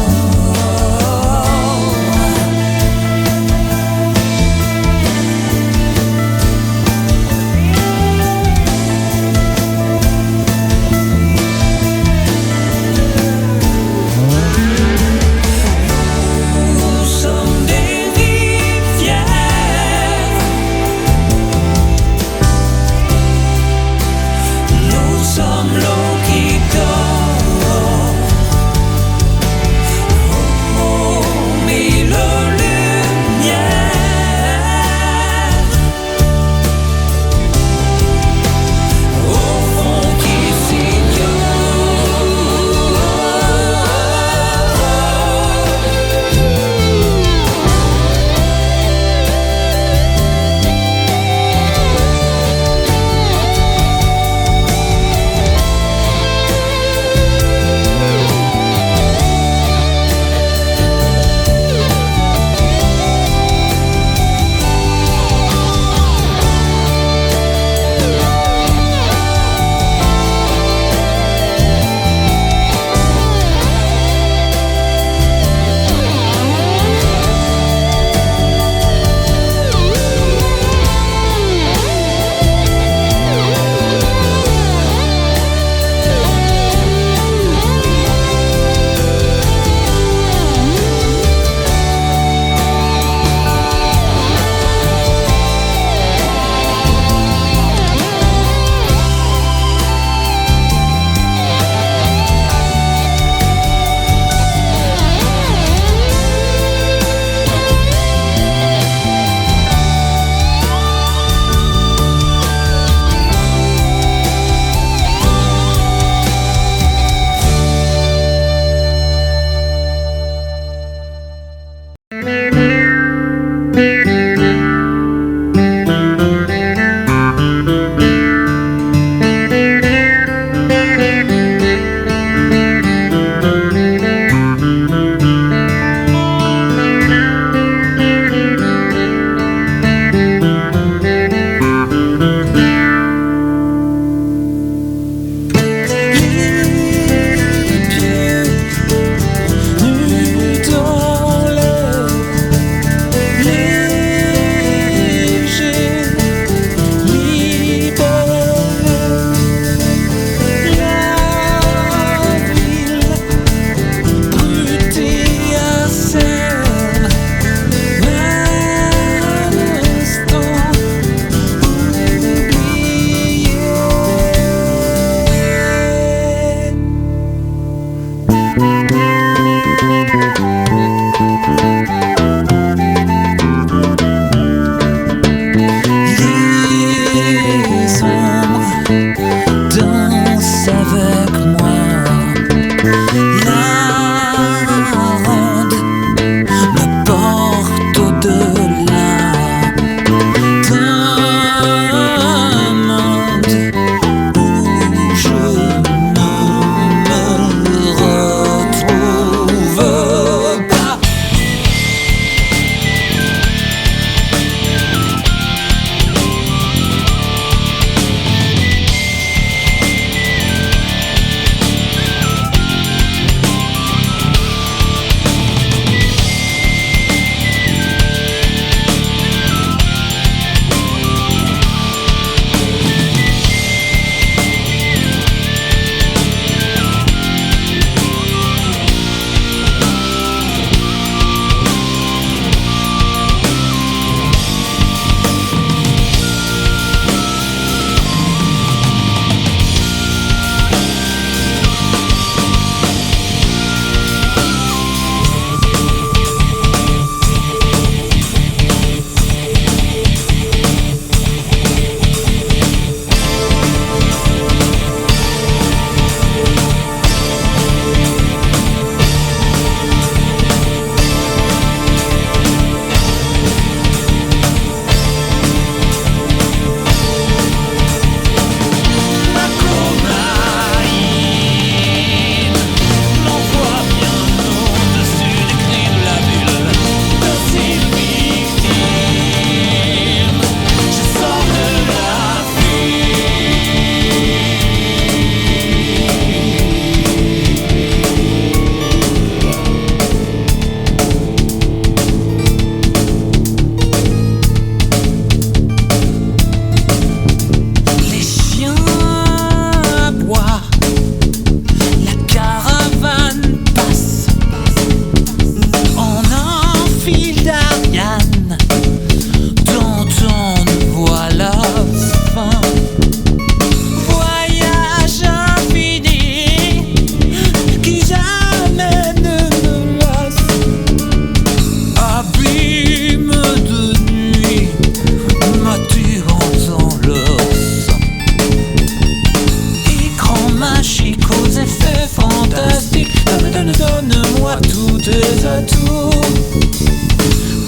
Donne-moi tous tes atouts.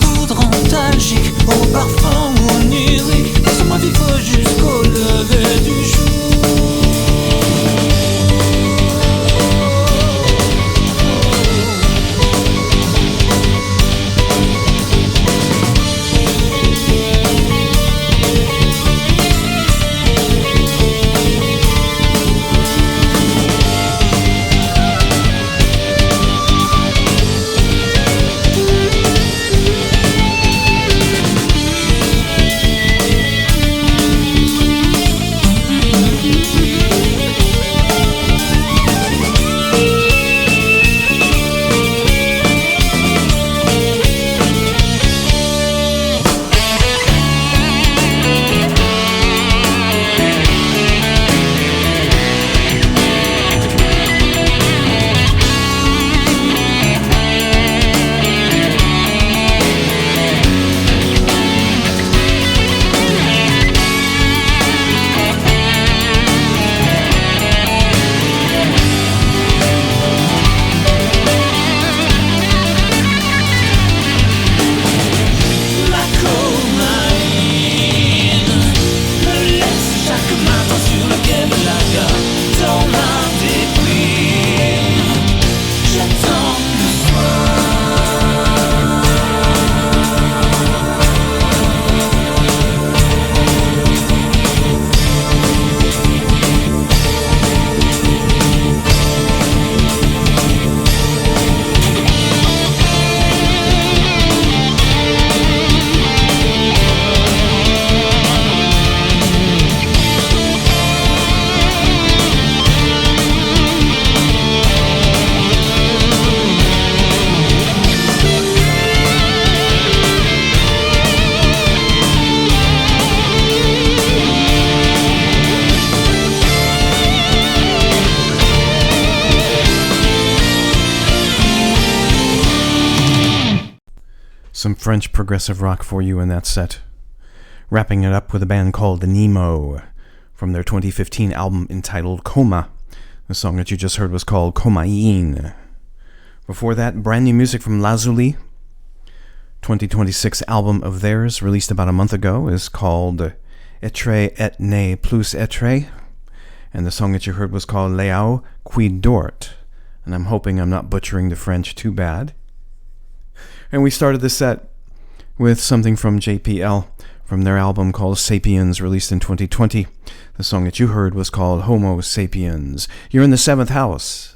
Poudre antalgique au parfum onirique, laisse-moi vivre jusqu'au lever du jour. Some French progressive rock for you in that set. Wrapping it up with a band called Nemo from their 2015 album entitled Coma. The song that you just heard was called Comaiine. Before that, brand new music from Lazuli. 2026 album of theirs, released about a month ago, is called Etre et ne plus etre. And the song that you heard was called Leao qui Dort. And I'm hoping I'm not butchering the French too bad. And we started the set with something from JPL from their album called Sapiens, released in 2020. The song that you heard was called Homo Sapiens. You're in the 7th house.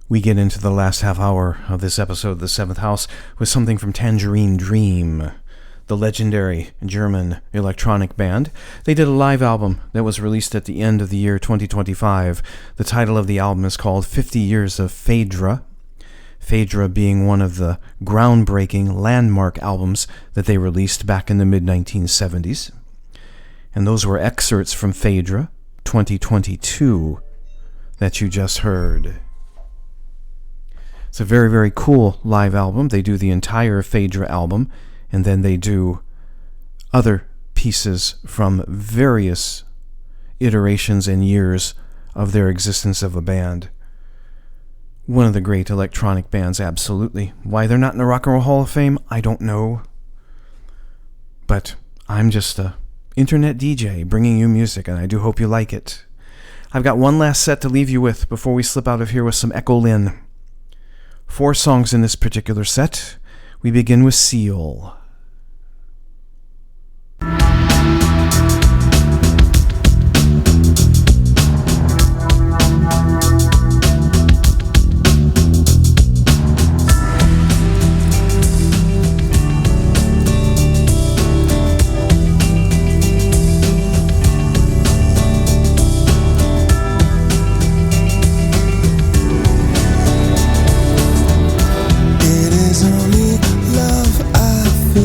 We get into the last half hour of this episode of The Seventh House with something from Tangerine Dream, the legendary German electronic band. They did a live album that was released at the end of the year 2025. The title of the album is called 50 Years of Phaedra. Phaedra being one of the groundbreaking landmark albums that they released back in the mid-1970s. And those were excerpts from Phaedra 2022 that you just heard. It's a very, very cool live album. They do the entire Phaedra album, and then they do other pieces from various iterations and years of their existence of a band. One of the great electronic bands, absolutely. Why they're not in the Rock and Roll Hall of Fame, I don't know. But I'm just a internet DJ bringing you music, and I do hope you like it. I've got one last set to leave you with before we slip out of here with some Echolyn. 4 songs in this particular set. We begin with Seal. It is only love I feel.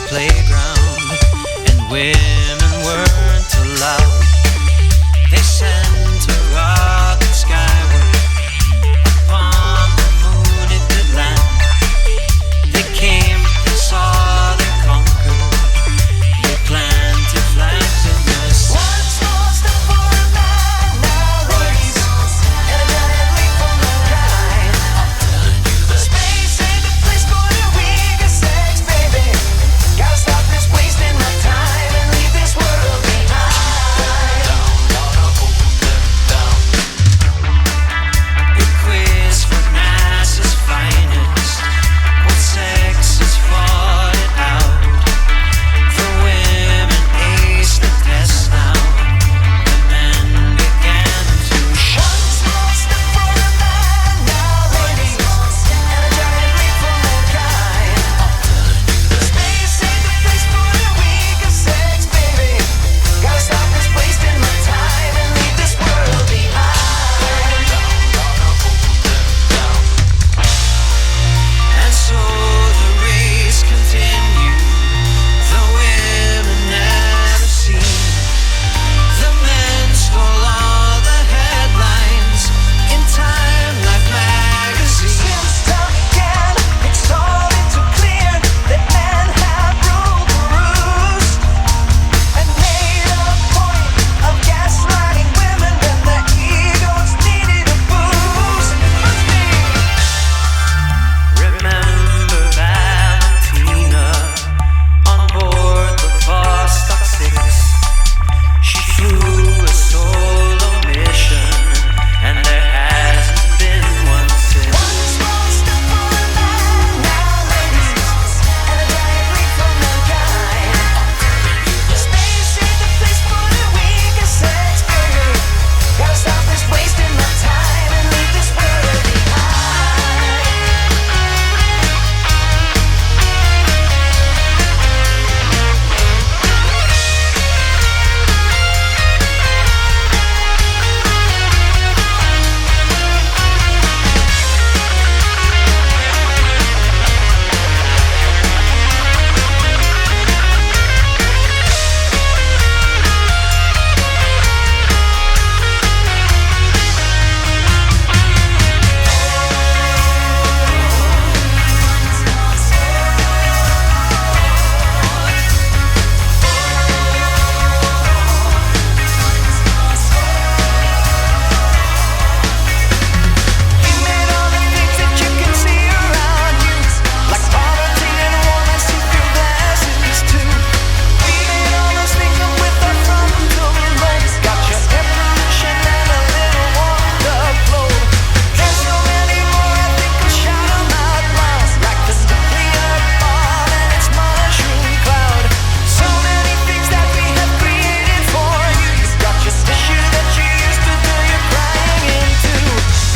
playground, and women weren't allowed. They sent a rocket skyward. Upon the moon it could land. They came, they saw, they conquered. They planted flags in the sun. One small step for a man nowadays, and a giant leap for mankind. Space ain't the place for the weaker sex, baby. Gotta stop this wasting my time and leave this world behind. A quiz for NASA's finest. What sex has fought it out? The women aced the test now. The men began to shout. One small step for a man nowadays, and a giant leap for mankind. Space ain't the place for the weaker sex, baby. Gotta stop this wasting my time and leave this world behind. And so the race continued. The women never seen. The men stole all the headlines in Time Life magazine. Since time began, it's started to clear that men have ruled the roost and made a point of gaslighting women when their egos needed a boost. Remember Valentina on board the Vostok 6. She flew a solo mission, and there hasn't been one since. One small step for a man nowadays, and a giant leap for mankind. Space ain't the place for the weaker sex, baby. Gotta stop this wasting my time and leave this world behind. You made all the things that you can see around you, like poverty and warmth, see-through glasses too. We made all those things up with our frontal lobes. Got your evolution and a little wonder globe. There's so many more, I think I'll shout 'em out loud, like the nuclear bomb and its mushroom cloud. So many things that we have created for you. You got your tissue that you used to do your crying into.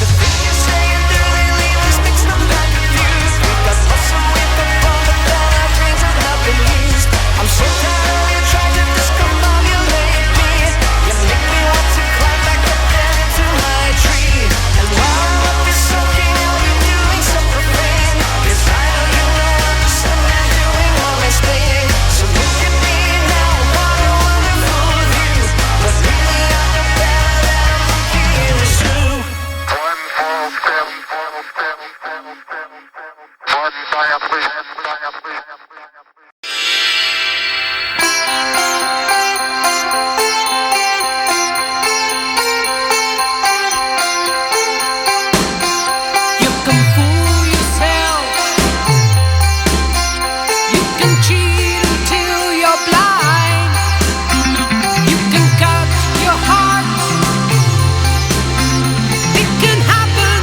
The things you say and do, they leave us mixed up and confused. We got muscle with the bone, but then our brains have not been used. I'm so tired of you trying to discombobulate me. You make me want to climb back up there into my tree. And while I'm up here soaking, I'll be doing some profane. 'Cause I know you don't understand I'm doing all this thing. So look at me now, what a wonderful view. But really I know better than a monkey in a zoo. You can fool yourself. You can cheat until you're blind. You can cut your heart. It can happen.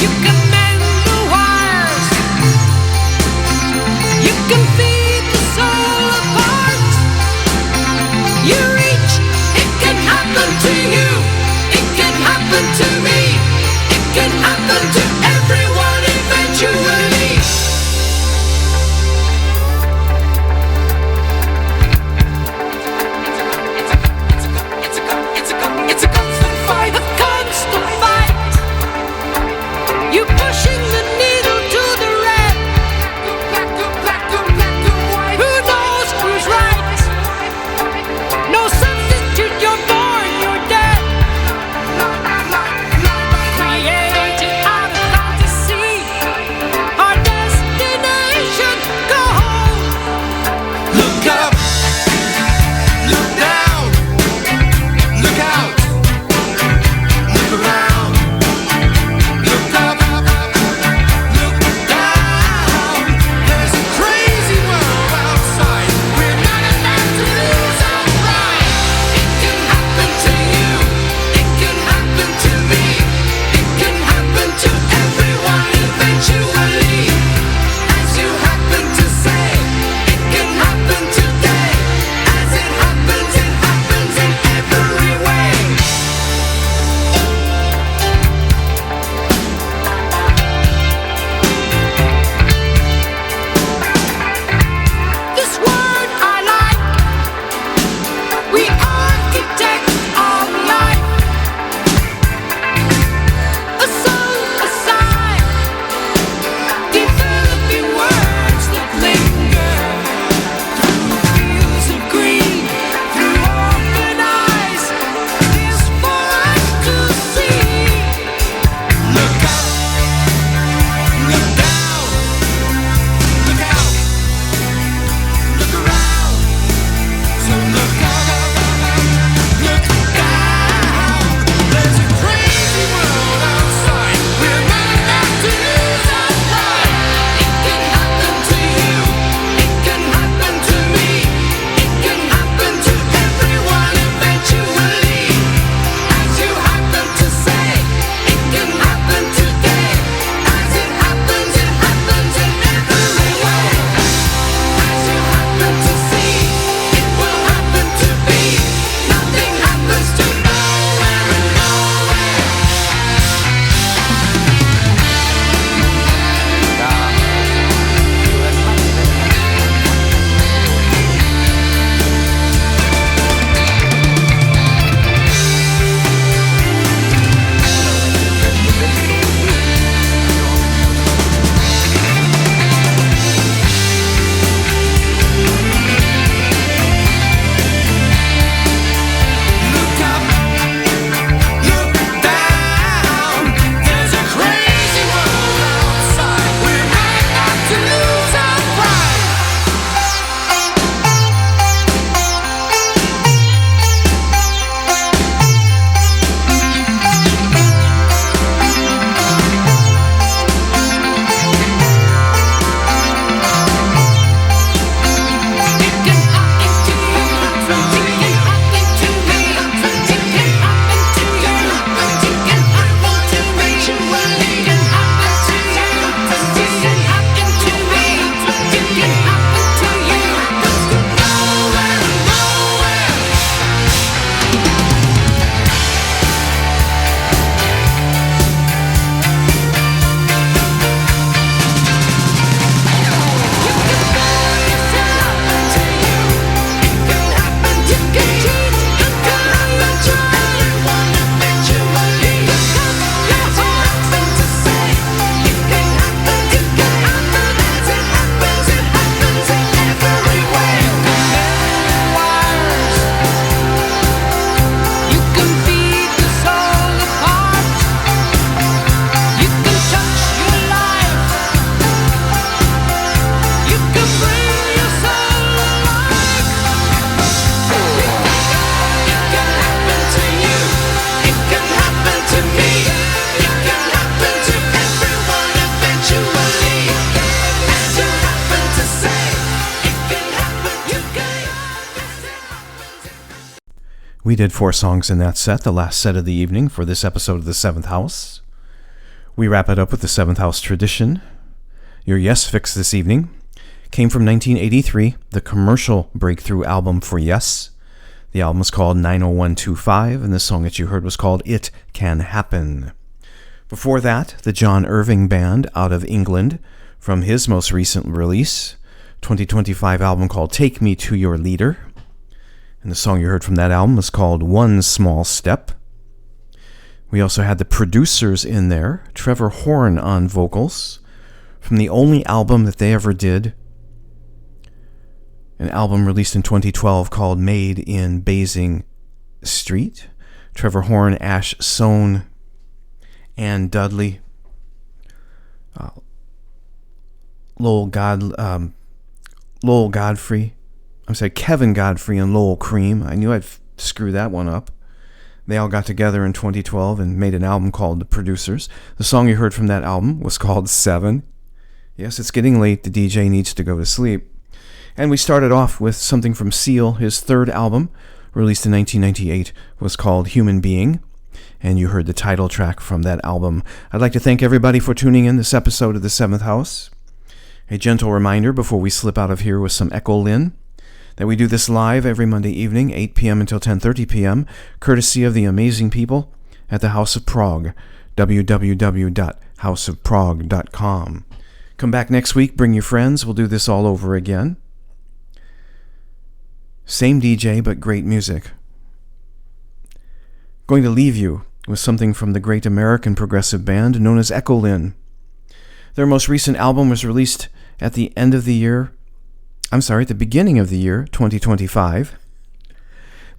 You can mend the wires. You can feed the soul apart. You reach, it can happen to you. It can happen to me. It can happen to everyone eventually. It's a constant fight, a constant fight. You pushing the needle to the red. We did 4 songs in that set, the last set of the evening for this episode of the 7th House. We wrap it up with the 7th House tradition. Your Yes Fix this evening came from 1983, the commercial breakthrough album for Yes. The album was called 90125, and the song that you heard was called It Can Happen. Before that, the John Irving Band out of England, from his most recent release, 2025 album called Take Me to Your Leader. And the song you heard from that album was called One Small Step. We also had the producers in there, Trevor Horn on vocals, from the only album that they ever did, an album released in 2012 called Made in Basing Street. Trevor Horn, Ash Sohn, Ann Dudley, Kevin Godfrey and Lowell Cream. I knew I'd screw that one up. They all got together in 2012 and made an album called The Producers. The song you heard from that album was called 7. Yes, it's getting late. The DJ needs to go to sleep. And we started off with something from Seal. His third album, released in 1998, was called Human Being. And you heard the title track from that album. I'd like to thank everybody for tuning in this episode of the 7th House. A gentle reminder before we slip out of here with some Echolyn that we do this live every Monday evening, 8 p.m. until 10:30 p.m., courtesy of the amazing people at the House of Prague, www.houseofprague.com. Come back next week, bring your friends, we'll do this all over again. Same DJ, but great music. Going to leave you with something from the great American progressive band known as Echolyn. Their most recent album was released at the beginning of the year, 2025.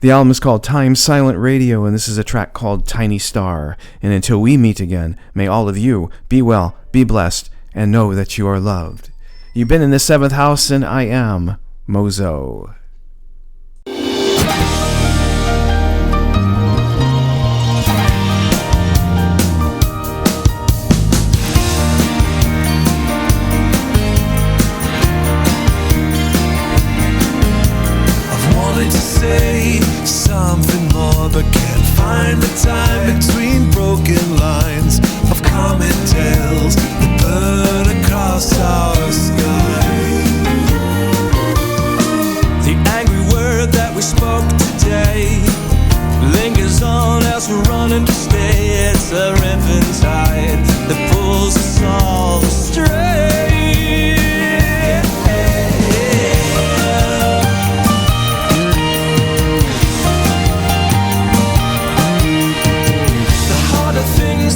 The album is called Time Silent Radio, and this is a track called Tiny Star. And until we meet again, may all of you be well, be blessed, and know that you are loved. You've been in the 7th House, and I am Mozo. Say something more, but can't find the time between broken lines of common tales that burn across our sky. The angry word that we spoke today lingers on as we're running to stay. It's a ripping tide that pulls us all astray.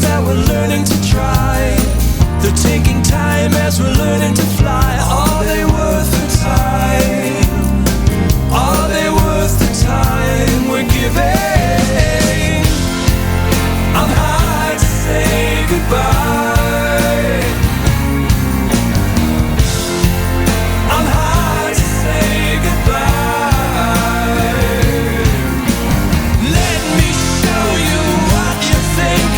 That we're learning to try, they're taking time as we're learning to fly. Are they worth the time? Are they worth the time we're giving? I'm high to say goodbye. I'm high to say goodbye. Let me show you what you think.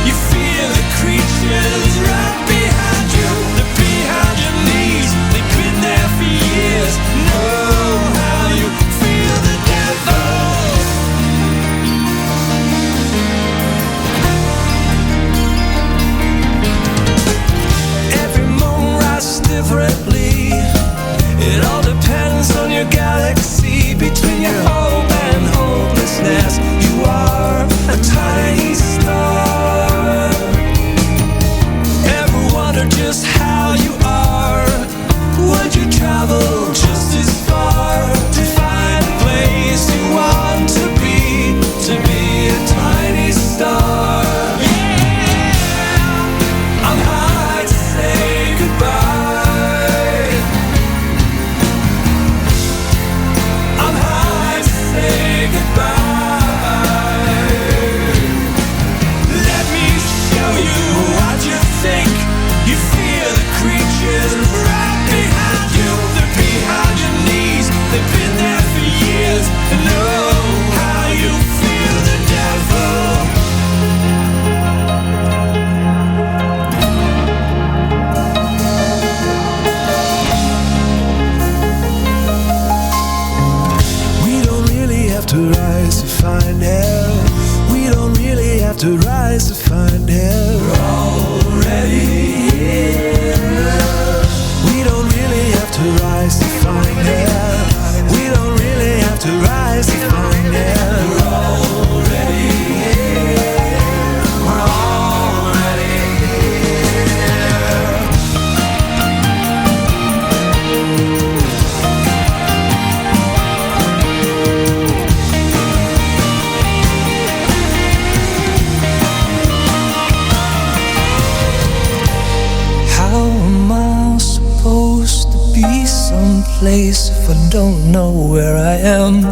You feel the creatures right behind you. They're behind your knees. They've been there for years. Know how you feel the devil. someplace if I don't know where I am?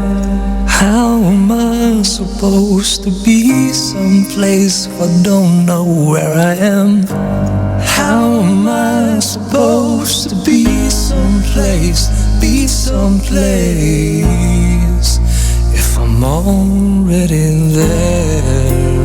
How am I supposed to be someplace if I don't know where I am? How am I supposed to be someplace if I'm already there?